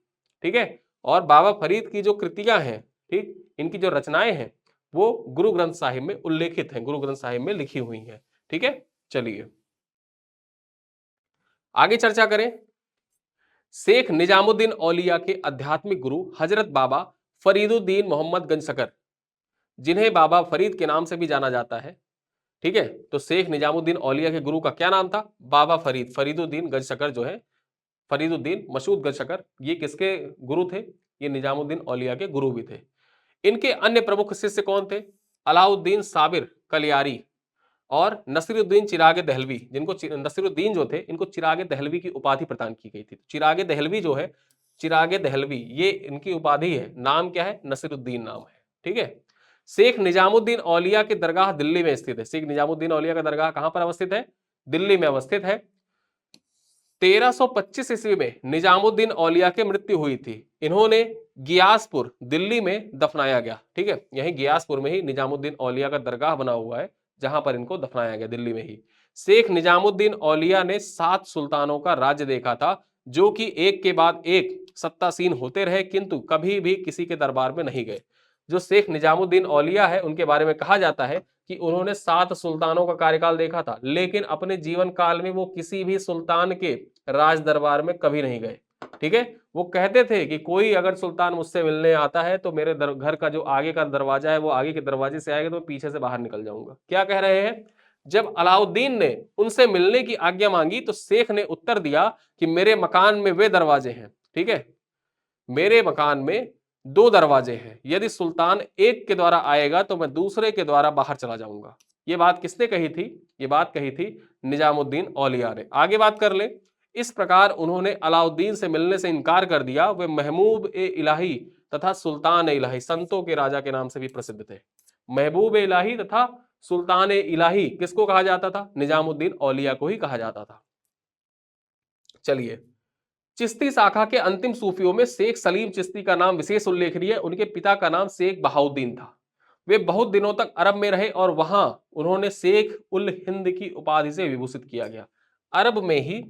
ठीक है। और बाबा फरीद की जो कृतियां हैं, ठीक, इनकी जो रचनाएं हैं वो गुरु ग्रंथ साहिब में उल्लेखित हैं, गुरु ग्रंथ साहिब में लिखी हुई हैं। ठीक है। चलिए आगे चर्चा करें। शेख निजामुद्दीन औलिया के आध्यात्मिक गुरु हजरत बाबा फरीदुद्दीन मोहम्मद गंज शकर, जिन्हें बाबा फरीद के नाम से भी जाना जाता है। ठीक है। तो शेख निजामुद्दीन औलिया के गुरु का क्या नाम था? बाबा फरीद, फरीदुद्दीन गंज शकर जो है, फरीदुद्दीन मसूद गंज शकर, ये किसके गुरु थे? ये निजामुद्दीन औलिया के गुरु भी थे। इनके अन्य प्रमुख शिष्य कौन थे? अलाउद्दीन साबिर कलियारी और नसीरुद्दीन चिराग दहलवी, जिनको नसीरुद्दीन जो थे इनको चिराग दहलवी की उपाधि प्रदान की गई थी। चिराग दहलवी जो है, चिराग दहलवी, ये इनकी उपाधि है। नाम क्या है? नसीरुद्दीन नाम है। ठीक है। शेख निजामुद्दीन औलिया की दरगाह दिल्ली में स्थित है। शेख निजामुद्दीन औलिया का दरगाह कहां पर अवस्थित है? दिल्ली में अवस्थित है। 1325 ईस्वी में निजामुद्दीन औलिया की मृत्यु हुई थी। इन्होंने गियासपुर दिल्ली में दफनाया गया। ठीक है। यही गियासपुर में ही निजामुद्दीन औलिया का दरगाह बना हुआ है, जहां पर इनको दफनाया गया, दिल्ली में ही। शेख निजामुद्दीन औलिया ने 7 सुल्तानों का राज्य देखा था, जो कि एक के बाद एक सत्तासीन होते रहे, किंतु कभी भी किसी के दरबार में नहीं गए। जो शेख निजामुद्दीन औलिया है उनके बारे में कहा जाता है कि उन्होंने 7 सुल्तानों का कार्यकाल देखा था, लेकिन अपने जीवन काल में वो किसी भी सुल्तान के राज दरबार में कभी नहीं गए। ठीक है। वो कहते थे कि कोई अगर सुल्तान मुझसे मिलने आता है तो मेरे घर का जो आगे का दरवाजा है वो आगे के दरवाजे से आएगा तो पीछे से बाहर निकल जाऊंगा। क्या कह रहे हैं? जब अलाउद्दीन ने उनसे मिलने की आज्ञा मांगी तो शेख ने उत्तर दिया कि मेरे मकान में वे दरवाजे हैं। ठीक है। मेरे मकान में 2 दरवाजे हैं, यदि सुल्तान एक के द्वारा आएगा तो मैं दूसरे के द्वारा बाहर चला जाऊंगा। ये बात किसने कही थी? ये बात कही थी निजामुद्दीन औलिया ने। आगे बात कर ले। इस प्रकार उन्होंने अलाउद्दीन से मिलने से इनकार कर दिया। वे महबूब ए इलाही तथा सुल्तान ए इलाही, संतों के राजा के नाम से भी प्रसिद्ध थे। महबूब ए इलाही तथा सुल्तान ए इलाही किसको कहा जाता था? निजामुद्दीन औलिया को ही कहा जाता था। चलिए, चिश्ती शाखा के अंतिम सूफियों में शेख सलीम चिश्ती का नाम विशेष उल्लेखनीय है। उनके पिता का नाम शेख बहाउद्दीन था। वे बहुत दिनों तक अरब में रहे और वहां उन्होंने शेख उल हिंद की उपाधि से विभूषित किया गया। अरब में ही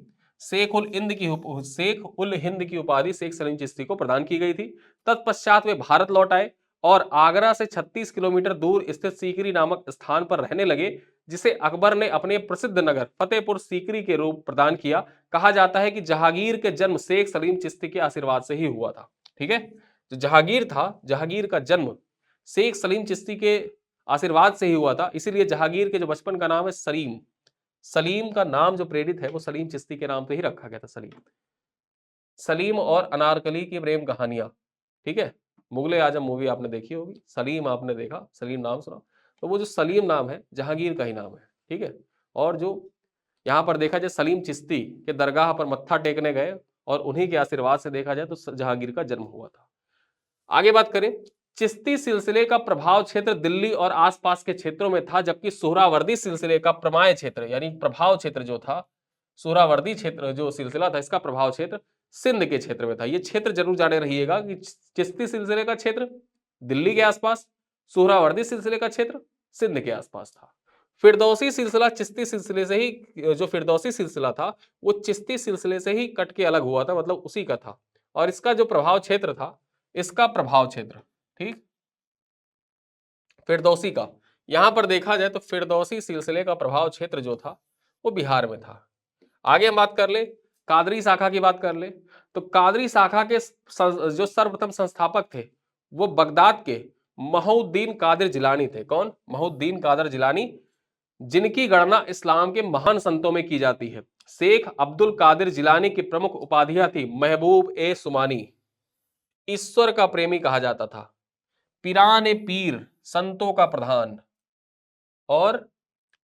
शेख उल हिंद की उपाधि शेख सलीम चिश्ती को प्रदान की गई थी। तत्पश्चात वे भारत लौट आए और आगरा से 36 किलोमीटर दूर स्थित सीकरी नामक स्थान पर रहने लगे, जिसे अकबर ने अपने प्रसिद्ध नगर फतेहपुर सीकरी के रूप प्रदान किया। कहा जाता है कि जहांगीर के जन्म शेख सलीम चिश्ती के आशीर्वाद से ही हुआ था। ठीक है। जो जहांगीर था, जहांगीर का जन्म शेख सलीम चिश्ती के आशीर्वाद से ही हुआ था। इसीलिए जहांगीर के जो बचपन का नाम है सलीम, सलीम का नाम जो प्रेरित है वो सलीम चिश्ती के नाम से ही रखा गया था। सलीम और अनारकली की प्रेम कहानियां। ठीक है। मुगले आजम मूवी आपने देखी होगी, सलीम आपने देखा, सलीम नाम सुना, तो वो जो सलीम नाम है जहांगीर का ही नाम है। ठीक है। और जो यहाँ पर देखा जाए सलीम चिश्ती के दरगाह पर मत्था टेकने गए और उन्हीं के आशीर्वाद से देखा जाए तो जहांगीर का जन्म हुआ था। आगे बात करें, चिश्ती सिलसिले का प्रभाव क्षेत्र दिल्ली और आसपास के क्षेत्रों में था, जबकि सोहरावर्दी सिलसिले का प्रमाय क्षेत्र यानी प्रभाव क्षेत्र जो था, सोहरावर्दी क्षेत्र जो सिलसिला था इसका प्रभाव क्षेत्र सिंध के क्षेत्र में था। ये क्षेत्र जरूर जाने रहिएगा कि चिश्ती सिलसिले का क्षेत्र दिल्ली के आसपास, सुहरावर्दी सिलसिले का क्षेत्र सिंध के आसपास था। फिरदौसी सिलसिला चिश्ती सिलसिले से ही, जो फिरदौसी सिलसिला था वो चिश्ती सिलसिले से ही कट के अलग हुआ था, मतलब उसी का था। और इसका जो प्रभाव क्षेत्र था, इसका प्रभाव क्षेत्र, ठीक, फिरदौसी का, यहां पर देखा जाए तो फिरदौसी सिलसिले का प्रभाव क्षेत्र जो था वो बिहार में था। आगे हम बात कर ले, कादरी शाखा की बात कर ले, तो कादरी शाखा के जो सर्वप्रथम संस्थापक थे वो बगदाद के महुद्दीन कादिर जिलानी थे। कौन? महुद्दीन कादिर जिलानी, जिनकी गणना इस्लाम के महान संतों में की जाती है। शेख अब्दुल कादिर जिलानी की प्रमुख उपाधियां थी महबूब ए सुमानी, ईश्वर का प्रेमी कहा जाता था, पीरान ए पीर, संतों का प्रधान, और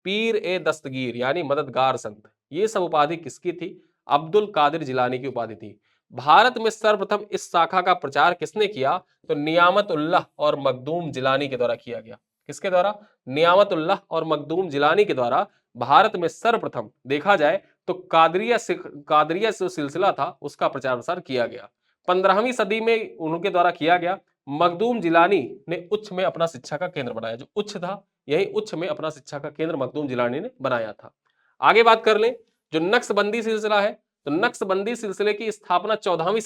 पीर ए दस्तगीर यानी मददगार संत। ये सब उपाधि किसकी थी? अब्दुल कादिर जिलानी की उपाधि थी। भारत में सर्वप्रथम इस शाखा का प्रचार किसने किया? तो नियामत उल्लाह और मखदूम जिलानी के द्वारा किया गया। किसके द्वारा? नियामत उल्लाह और मखदूम जिलानी के द्वारा भारत में सर्वप्रथम देखा जाए तो कादरिया जो सिलसिला था उसका प्रचार प्रसार किया गया। 15वीं सदी में उनके द्वारा किया गया। मखदूम जिलानी ने उच्च में अपना शिक्षा का केंद्र बनाया। जो उच्च था, यही उच्च में अपना शिक्षा का केंद्र मखदूम जिलानी ने बनाया था। आगे बात कर लें, जो नक्शबंदी सिलसिला है, तो नक्शबंदी सिलसिले की स्थापना 14वीं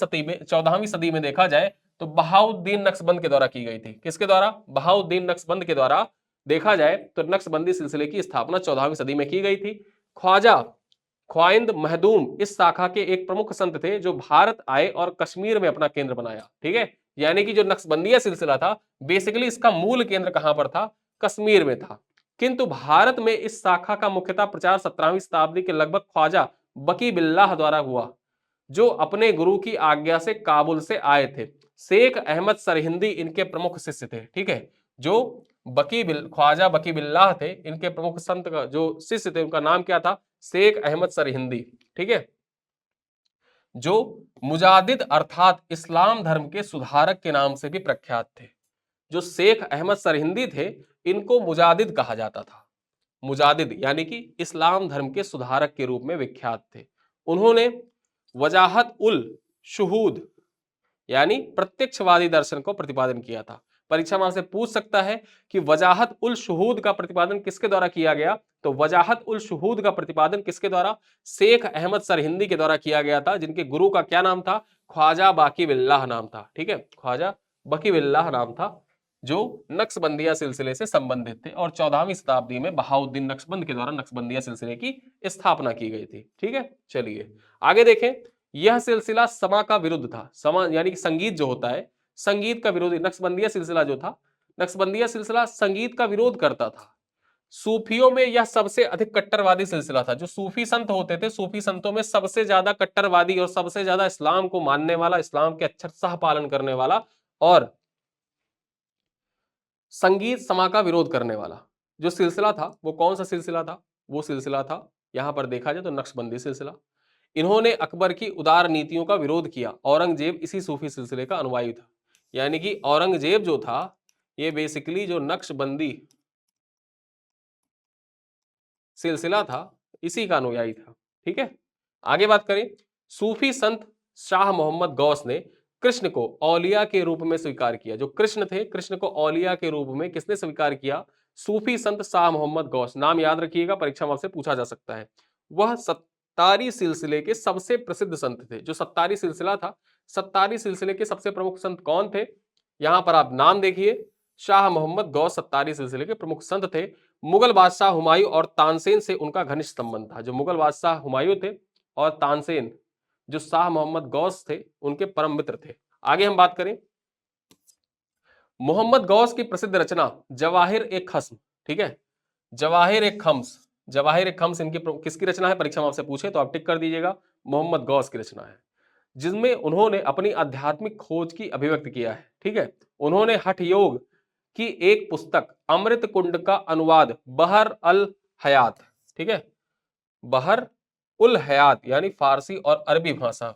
सदी में देखा जाए तो बहाउद्दीन नक्शबंद के द्वारा की गई थी। किसके द्वारा? बहाउद्दीन नक्शबंद के द्वारा देखा जाए तो नक्शबंदी सिलसिले की स्थापना 14वीं सदी में की गई थी। ख्वाजा ख्वाइंद महदूम इस शाखा के एक प्रमुख संत थे जो भारत आए और कश्मीर में अपना केंद्र बनाया। ठीक है, यानी कि जो नक्शबंदिया सिलसिला था बेसिकली इसका मूल केंद्र कहां पर था? कश्मीर में था। किंतु भारत में इस शाखा का मुख्यतः प्रचार 17वीं शताब्दी के लगभग ख्वाजा बकी बिल्लाह द्वारा हुआ, जो अपने गुरु की आज्ञा से काबुल से आए थे। शेख अहमद सरहिंदी इनके प्रमुख शिष्य थे। ठीक है, जो ख्वाजा बकी बिल्लाह थे, इनके प्रमुख संत का जो शिष्य थे उनका नाम क्या था? शेख अहमद सरहिंदी। ठीक है, जो मुजादिद अर्थात इस्लाम धर्म के सुधारक के नाम से भी प्रख्यात थे। जो शेख अहमद सरहिंदी थे इनको मुजादिद कहा जाता था। मुजादिद यानी कि इस्लाम धर्म के सुधारक के रूप में विख्यात थे। उन्होंने वजाहत उल शुहूद यानी प्रत्यक्षवादी दर्शन को प्रतिपादन किया था। परीक्षा में आपसे पूछ सकता है कि वजाहत उल शुहूद का प्रतिपादन किसके द्वारा किया गया? तो वजाहत उल शुहूद का प्रतिपादन किसके द्वारा? शेख अहमद सरहिंदी के द्वारा किया गया था, जिनके गुरु का क्या नाम था? ख्वाजा बाकी बिल्लाह नाम था। ठीक है, ख्वाजा बाकी बिल्लाह नाम था, जो नक्शबंदिया सिलसिले से संबंधित थे। और 14वीं शताब्दी में बहाउद्दीन नक्शबंद के द्वारा नक्शबंदिया सिलसिले की स्थापना की गई थी। ठीक है, चलिए आगे देखें। यह सिलसिला समा का विरुद्ध था। समा यानी कि संगीत जो होता है, संगीत का विरोधी। नक्शबंदिया सिलसिला जो था, नक्शबंदिया सिलसिला संगीत का विरोध करता था। सूफियों में यह सबसे अधिक कट्टरवादी सिलसिला था। जो सूफी संत होते थे, सूफी संतों में सबसे ज्यादा कट्टरवादी और सबसे ज्यादा इस्लाम को मानने वाला, इस्लाम के अक्षरशः पालन करने वाला और संगीत समा का विरोध करने वाला जो सिलसिला था वो कौन सा सिलसिला था? वो सिलसिला था, यहां पर देखा जाए तो नक्शबंदी सिलसिला। इन्होंने अकबर की उदार नीतियों का विरोध किया। औरंगजेब इसी सूफी सिलसिले का अनुयायी था। यानी कि औरंगजेब जो था ये बेसिकली जो नक्शबंदी सिलसिला था इसी का अनुयायी था। ठीक है, आगे बात करें। सूफी संत शाह मोहम्मद गौस ने कृष्ण को औलिया के रूप में स्वीकार किया। जो कृष्ण थे, कृष्ण को औलिया के रूप में किसने स्वीकार किया? सूफी संत शाह मोहम्मद गौस। नाम याद रखिएगा, परीक्षा में आपसे पूछा जा सकता है। वह सत्तारी सिलसिले के सबसे प्रसिद्ध संत थे। जो सत्तारी सिलसिला था, सत्तारी सिलसिले के सबसे प्रमुख संत कौन थे? यहां पर आप नाम देखिए, शाह मोहम्मद गौस सत्तारी सिलसिले के प्रमुख संत थे। मुगल बादशाह हुमायूं और तानसेन से उनका घनिष्ठ संबंध था। जो मुगल बादशाह हुमायूं थे और तानसेन जो शाह मोहम्मद गौस थे उनके परम मित्र थे। आगे हम बात करें, मोहम्मद गौस की प्रसिद्ध रचना जवाहिर ए खस्म। ठीक है, जवाहिर ए खम्स, जवाहिर ए खम्स इनकी किसकी रचना है? परीक्षा में आपसे पूछे तो आप टिक कर दीजिएगा, मोहम्मद गौस की रचना है, जिसमें उन्होंने अपनी आध्यात्मिक खोज की अभिव्यक्त किया है। ठीक है, उन्होंने हठ योग की एक पुस्तक अमृत कुंड का अनुवाद बहर अल हयात, ठीक है, बहर उल हयात यानी फारसी और अरबी भाषा,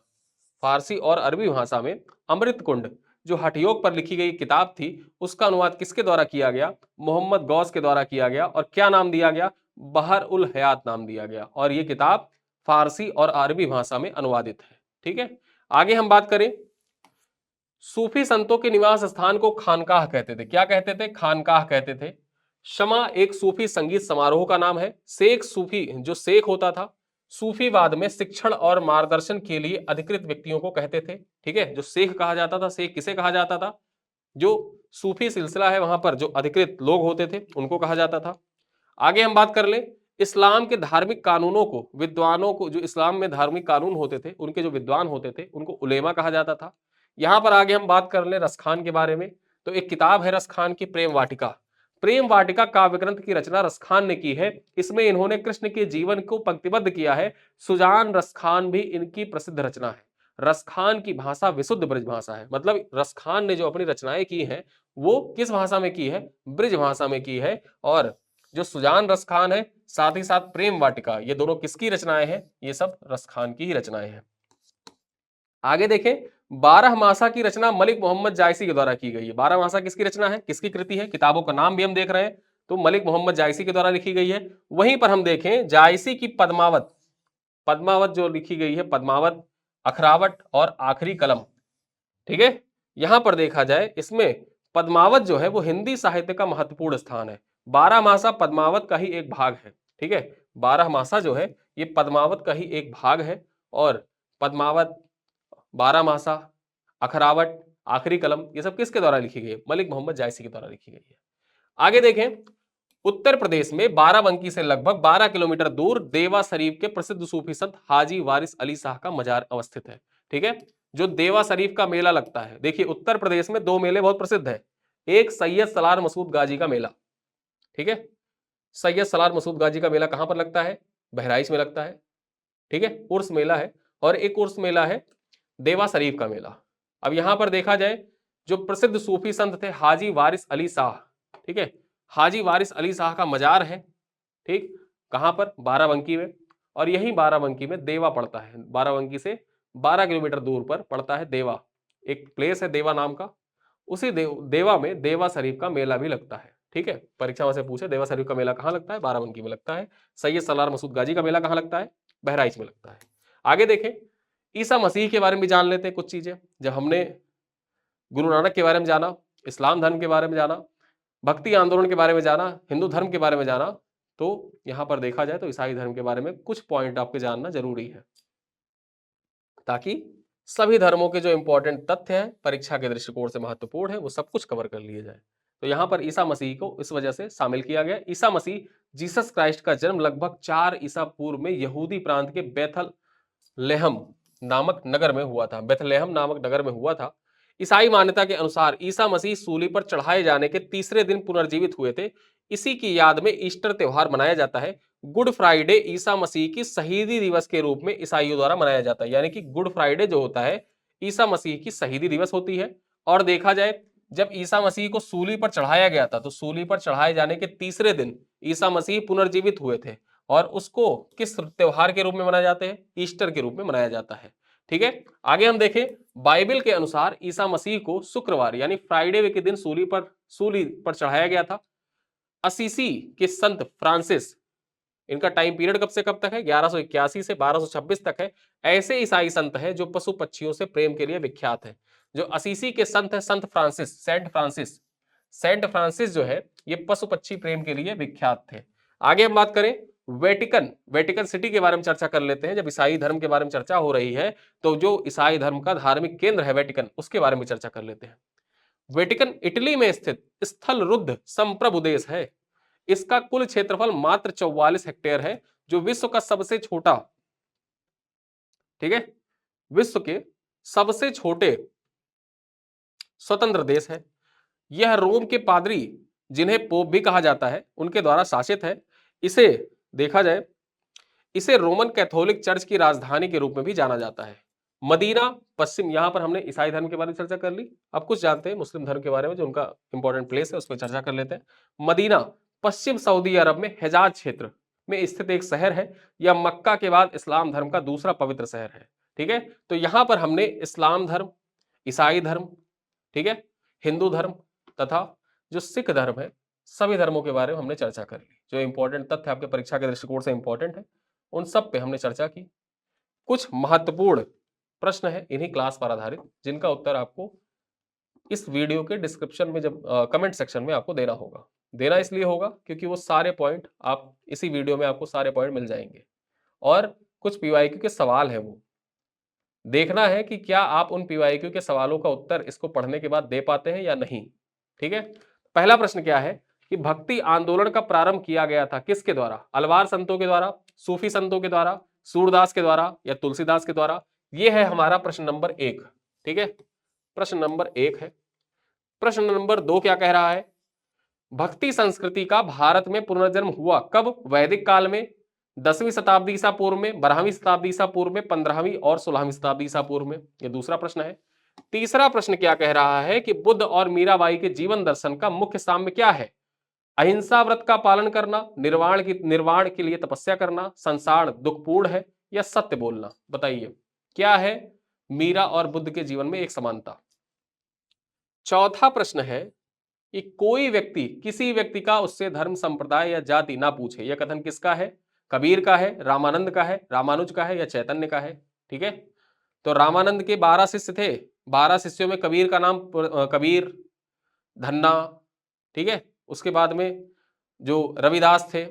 फारसी और अरबी भाषा में अमृत कुंड जो हठयोग पर लिखी गई किताब थी उसका अनुवाद किसके द्वारा किया गया? मोहम्मद गौस के द्वारा किया गया। और क्या नाम दिया गया? बहर उल हयात नाम दिया गया। और यह किताब फारसी और अरबी भाषा में अनुवादित है। ठीक है, आगे हम बात करें, सूफी संतों के निवास स्थान को खानकाह कहते थे। क्या कहते थे? खानकाह कहते थे। शमा एक सूफी संगीत समारोह का नाम है। शेख सूफी, जो शेख होता था, सूफीवाद में शिक्षण और मार्गदर्शन के लिए अधिकृत व्यक्तियों को कहते थे। ठीक है, जो शेख कहा जाता था, शेख किसे कहा जाता था? जो सूफी सिलसिला है वहां पर जो अधिकृत लोग होते थे उनको कहा जाता था। आगे हम बात कर लें, इस्लाम के धार्मिक कानूनों को, विद्वानों को, जो इस्लाम में धार्मिक कानून होते थे उनके जो विद्वान होते थे उनको उलेमा कहा जाता था। यहां पर आगे हम बात कर लें रसखान के बारे में, तो एक किताब है रसखान की, प्रेम वाटिका। प्रेम वाटिका काव्य ग्रंथ की रचना रसखान ने की है। इसमें इन्होंने कृष्ण के जीवन को पंक्तिबद्ध किया है। सुजान रसखान भी इनकी प्रसिद्ध रचना है। रसखान की भाषा विशुद्ध ब्रज भाषा है, मतलब रसखान ने जो अपनी रचनाएं की हैं वो किस भाषा में की है? ब्रज भाषा में की है। और जो सुजान रसखान है, साथ ही साथ प्रेम वाटिका, ये दोनों किसकी रचनाएं हैं? ये सब रसखान की ही रचनाएं हैं। आगे देखें, 12 मासा की रचना मलिक मोहम्मद जायसी के द्वारा की गई है। 12 मासा किसकी रचना है, किसकी कृति है? किताबों का नाम भी हम देख रहे हैं, तो मलिक मोहम्मद जायसी के द्वारा लिखी गई है। वहीं पर हम देखें जायसी की पद्मावत, पद्मावत जो लिखी गई है, पद्मावत, अखरावट और आखिरी कलम। ठीक है, यहां पर देखा जाए इसमें पद्मावत जो है वो हिंदी साहित्य का महत्वपूर्ण स्थान है। 12 मासा पद्मावत का ही एक भाग है। ठीक है, 12 मासा जो है ये पद्मावत का ही एक भाग है। और पद्मावत, 12 मासा, अखरावट, आखिरी कलम, ये सब किसके द्वारा लिखी गई है? मलिक मोहम्मद जायसी के द्वारा लिखी गई है। आगे देखें, उत्तर प्रदेश में बाराबंकी से लगभग 12 किलोमीटर दूर देवा शरीफ के प्रसिद्ध सूफी संत हाजी वारिस अली शाह का मजार अवस्थित है। ठीक है, जो देवा शरीफ का मेला लगता है, देखिए उत्तर प्रदेश में 2 मेले बहुत प्रसिद्ध है। एक सैयद सलार मसूद गाजी का मेला। ठीक है, सैयद सलार मसूद गाजी का मेला कहां पर लगता है? बहराइच में लगता है। ठीक है, उर्स मेला है। और एक उर्स मेला है देवा शरीफ का मेला। अब यहां पर देखा जाए, जो प्रसिद्ध सूफी संत थे हाजी वारिस अली शाह, ठीक है, हाजी वारिस अली शाह का मजार है। ठीक, कहां पर? बाराबंकी में। और यही बाराबंकी में देवा पड़ता है। बाराबंकी से 12 किलोमीटर दूर पर पड़ता है देवा, एक प्लेस है देवा नाम का। उसी देवा में देवा शरीफ का मेला भी लगता है। ठीक है, परीक्षा में से पूछे देवा शरीफ का मेला कहां लगता है? बाराबंकी में लगता है। सैयद सलार मसूद गाजी का मेला कहां लगता है? बहराइच में लगता है। आगे देखें, ईसा मसीह के बारे में जान लेते हैं कुछ चीजें। जब हमने गुरु नानक के बारे में जाना, इस्लाम धर्म के बारे में जाना, भक्ति आंदोलन के बारे में जाना, हिंदू धर्म के बारे में जाना, तो यहां पर देखा जाए तो ईसाई धर्म के बारे में कुछ पॉइंट आपके जानना जरूरी है, ताकि सभी धर्मों के जो इंपॉर्टेंट तथ्य हैं, परीक्षा के दृष्टिकोण से महत्वपूर्ण है, वो सब कुछ कवर कर लिए जाए। तो यहां पर ईसा मसीह को इस वजह से शामिल किया गया। ईसा मसीह, जीसस क्राइस्ट का जन्म लगभग 4 ईसा पूर्व में यहूदी प्रांत के बेथलेहम नामक नगर में हुआ था। बेथलेहम नामक नगर में हुआ था। ईसाई मान्यता के अनुसार ईसा मसीह सूली पर चढ़ाए जाने के तीसरे दिन पुनर्जीवित हुए थे। इसी की याद में ईस्टर त्योहार मनाया जाता है। गुड फ्राइडे ईसा मसीह की शहीदी दिवस के रूप में ईसाइयों द्वारा मनाया जाता है। यानी कि गुड फ्राइडे जो होता है ईसा मसीह की शहीदी दिवस होती है। और देखा जाए, जब ईसा मसीह को सूली पर चढ़ाया गया था तो सूली पर चढ़ाए जाने के तीसरे दिन ईसा मसीह पुनर्जीवित हुए थे। और उसको किस त्योहार के रूप में मनाया जाते हैं? ईस्टर के रूप में मनाया जाता है। ठीक है, आगे हम देखें, बाइबल के अनुसार ईसा मसीह को शुक्रवार यानी फ्राइडे के दिन सूली पर चढ़ाया गया था। असीसी के संत फ्रांसिस, इनका टाइम पीरियड कब से कब तक है? 1181 से 1226 तक है। ऐसे ईसाई संत हैं जो पशु पक्षियों से प्रेम के लिए विख्यात है। जो असीसी के संत है, संत Francis, saint Francis, saint Francis जो है ये पशु पक्षी प्रेम के लिए विख्यात थे। आगे हम बात करें, वेटिकन, वेटिकन सिटी के बारे में चर्चा कर लेते हैं। जब ईसाई धर्म के बारे में चर्चा हो रही है तो जो ईसाई धर्म का धार्मिक केंद्र है वेटिकन, उसके बारे में चर्चा कर लेते हैं। वेटिकन इटली में स्थित स्थल रुद्ध संप्रभु देश है। इसका कुल क्षेत्रफल मात्र 44 हेक्टेयर है, जो विश्व का सबसे छोटा, ठीक है, विश्व के सबसे छोटे स्वतंत्र देश है। यह रोम के पादरी, जिन्हें पोप भी कहा जाता है, उनके द्वारा शासित है। इसे देखा जाए, इसे रोमन कैथोलिक चर्च की राजधानी के रूप में भी जाना जाता है। मदीना पश्चिम, यहां पर हमने ईसाई धर्म के बारे में चर्चा कर ली। अब कुछ जानते हैं मुस्लिम धर्म के बारे में, जो उनका इंपॉर्टेंट प्लेस है उस पर चर्चा कर लेते हैं। मदीना पश्चिम सऊदी अरब में हिजाज क्षेत्र में स्थित एक शहर है। यह मक्का के बाद इस्लाम धर्म का दूसरा पवित्र शहर है। ठीक है, तो यहां पर हमने इस्लाम धर्म, ईसाई धर्म, ठीक है, हिंदू धर्म तथा जो सिख धर्म है, सभी धर्मों के बारे में हमने चर्चा कर ली। जो इंपॉर्टेंट तथ्य आपके परीक्षा के दृष्टिकोण से इंपॉर्टेंट है उन सब पे हमने चर्चा की। कुछ महत्वपूर्ण प्रश्न है इन्हीं क्लास पर आधारित, जिनका उत्तर आपको इस वीडियो के डिस्क्रिप्शन में जब कमेंट सेक्शन में आपको देना होगा। देना इसलिए होगा क्योंकि वो सारे पॉइंट आप इसी वीडियो में आपको सारे पॉइंट मिल जाएंगे और कुछ पीवाईक्यू के सवाल है, वो देखना है कि क्या आप उन पीवाईक्यू के सवालों का उत्तर इसको पढ़ने के बाद दे पाते हैं या नहीं। ठीक है, पहला प्रश्न क्या है कि भक्ति आंदोलन का प्रारंभ किया गया था किसके द्वारा? अलवार संतों के द्वारा, सूफी संतों के द्वारा, सूरदास के द्वारा या तुलसीदास के द्वारा? ये है हमारा प्रश्न नंबर 1। ठीक है, प्रश्न नंबर 1 है। प्रश्न नंबर 2 क्या कह रहा है? भक्ति संस्कृति का भारत में पुनर्जन्म हुआ कब? वैदिक काल में, 10वीं शताब्दी ईसा पूर्व में, 12वीं शताब्दी ईसा पूर्व में, 15वीं और 16वीं शताब्दी ईसा पूर्व में? ये दूसरा प्रश्न है। तीसरा प्रश्न क्या कह रहा है कि बुद्ध और मीराबाई के जीवन दर्शन का मुख्य साम्य क्या है? अहिंसा व्रत का पालन करना, निर्वाण के लिए तपस्या करना, संसार दुखपूर्ण है या सत्य बोलना? बताइए क्या है मीरा और बुद्ध के जीवन में एक समानता? चौथा प्रश्न है कि कोई व्यक्ति किसी व्यक्ति का उससे धर्म संप्रदाय या जाति ना पूछे, यह कथन किसका है? कबीर का है, रामानंद का है, रामानुज का है या चैतन्य का है? ठीक है, तो रामानंद के 12 शिष्य थे, 12 शिष्यों में कबीर का नाम कबीर, धन्ना, ठीक है, उसके बाद में जो रविदास थे,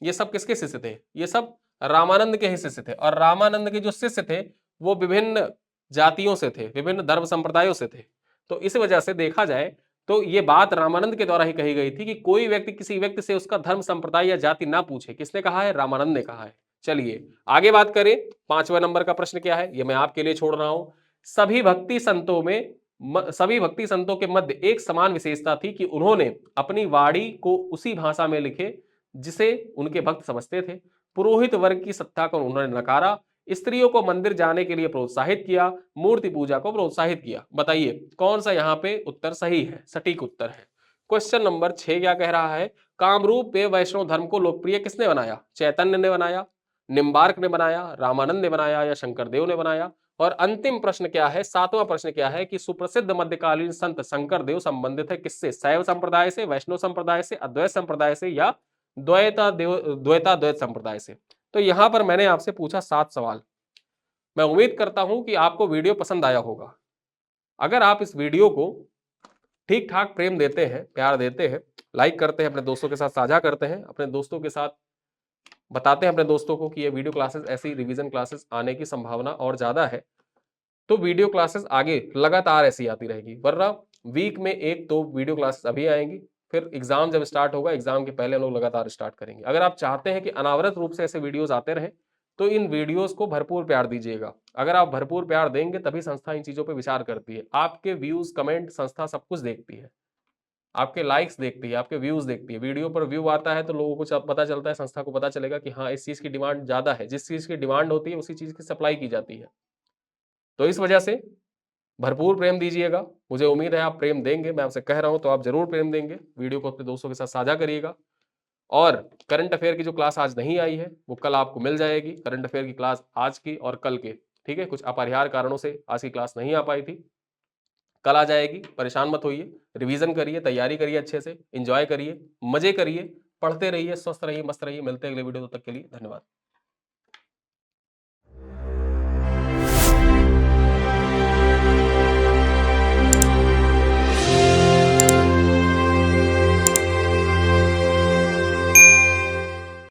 ये सब किसके शिष्य थे? ये सब रामानंद के ही शिष्य थे। और रामानंद के जो शिष्य थे वो विभिन्न जातियों से थे, विभिन्न धर्म संप्रदायों से थे। तो इस वजह से देखा जाए तो ये बात रामानंद के द्वारा ही कही गई थी कि कोई व्यक्ति किसी व्यक्ति से उसका धर्म संप्रदाय या जाति ना पूछे। किसने कहा है? रामानंद ने कहा है। चलिए आगे बात करें। 5वां नंबर का प्रश्न क्या है, ये मैं आपके लिए छोड़ रहा हूं। सभी भक्ति संतों के मध्य एक समान विशेषता थी कि उन्होंने अपनी वाणी को उसी भाषा में लिखे जिसे उनके भक्त समझते थे। पुरोहित वर्ग की सत्ता को उन्होंने नकारा, स्त्रियों को मंदिर जाने के लिए प्रोत्साहित किया, मूर्ति पूजा को प्रोत्साहित किया। बताइए कौन सा यहाँ पे उत्तर सही है, सटीक उत्तर है? क्वेश्चन नंबर 6 क्या कह रहा है? कामरूप पे वैष्णव धर्म को लोकप्रिय किसने बनाया? चैतन्य ने बनाया, निम्बार्क ने बनाया, रामानंद ने बनाया या शंकरदेव ने बनाया? और अंतिम प्रश्न क्या है, 7वां प्रश्न क्या है कि सुप्रसिद्ध मध्यकालीन संत शंकरदेव संबंधित है किससे? शैव संप्रदाय से, वैष्णव संप्रदाय से, अद्वैत संप्रदाय से या द्वैताद्वैत संप्रदाय से? तो यहां पर मैंने आपसे पूछा 7 सवाल। मैं उम्मीद करता हूं कि आपको वीडियो पसंद आया होगा। अगर आप इस वीडियो को ठीक ठाक प्रेम देते हैं, प्यार देते हैं, लाइक करते हैं, अपने दोस्तों के साथ साझा करते हैं, अपने दोस्तों के साथ बताते हैं अपने दोस्तों को कि ये वीडियो क्लासेस, ऐसी रिवीजन क्लासेस आने की संभावना और ज्यादा है, तो वीडियो क्लासेस आगे लगातार ऐसी आती रहेगी। वरना वीक में 1-2 वीडियो क्लासेस अभी आएंगी, फिर एग्जाम जब स्टार्ट होगा, एग्जाम के पहले हम लोग लगातार स्टार्ट करेंगे। अगर आप चाहते हैं कि अनावरत रूप से ऐसे वीडियोस आते रहे तो इन वीडियोस को भरपूर प्यार दीजिएगा। अगर आप भरपूर प्यार देंगे तभी संस्था इन चीजों पर विचार करती है। आपके व्यूज, कमेंट संस्था सब कुछ देखती है, आपके लाइक्स देखती है, आपके व्यूज देखती है। वीडियो पर व्यू आता है तो लोगों को पता चलता है, संस्था को पता चलेगा कि हाँ इस चीज की डिमांड ज्यादा है। जिस चीज की डिमांड होती है उसी चीज की सप्लाई की जाती है। तो इस वजह से भरपूर प्रेम दीजिएगा। मुझे उम्मीद है आप प्रेम देंगे, मैं आपसे कह रहा हूं तो आप जरूर प्रेम देंगे। वीडियो को अपने दोस्तों के साथ साझा करिएगा। और करंट अफेयर की जो क्लास आज नहीं आई है वो कल आपको मिल जाएगी। करंट अफेयर की क्लास आज की और कल के, ठीक है, कुछ अपरिहार्य कारणों से आज की क्लास नहीं आ पाई थी, कल आ जाएगी। परेशान मत होइए, रिवीजन करिए, तैयारी करिए, अच्छे से एंजॉय करिए, मजे करिए, पढ़ते रहिए, स्वस्थ रहिए, मस्त रहिए। मिलते हैं अगले वीडियो, तब तक के लिए धन्यवाद।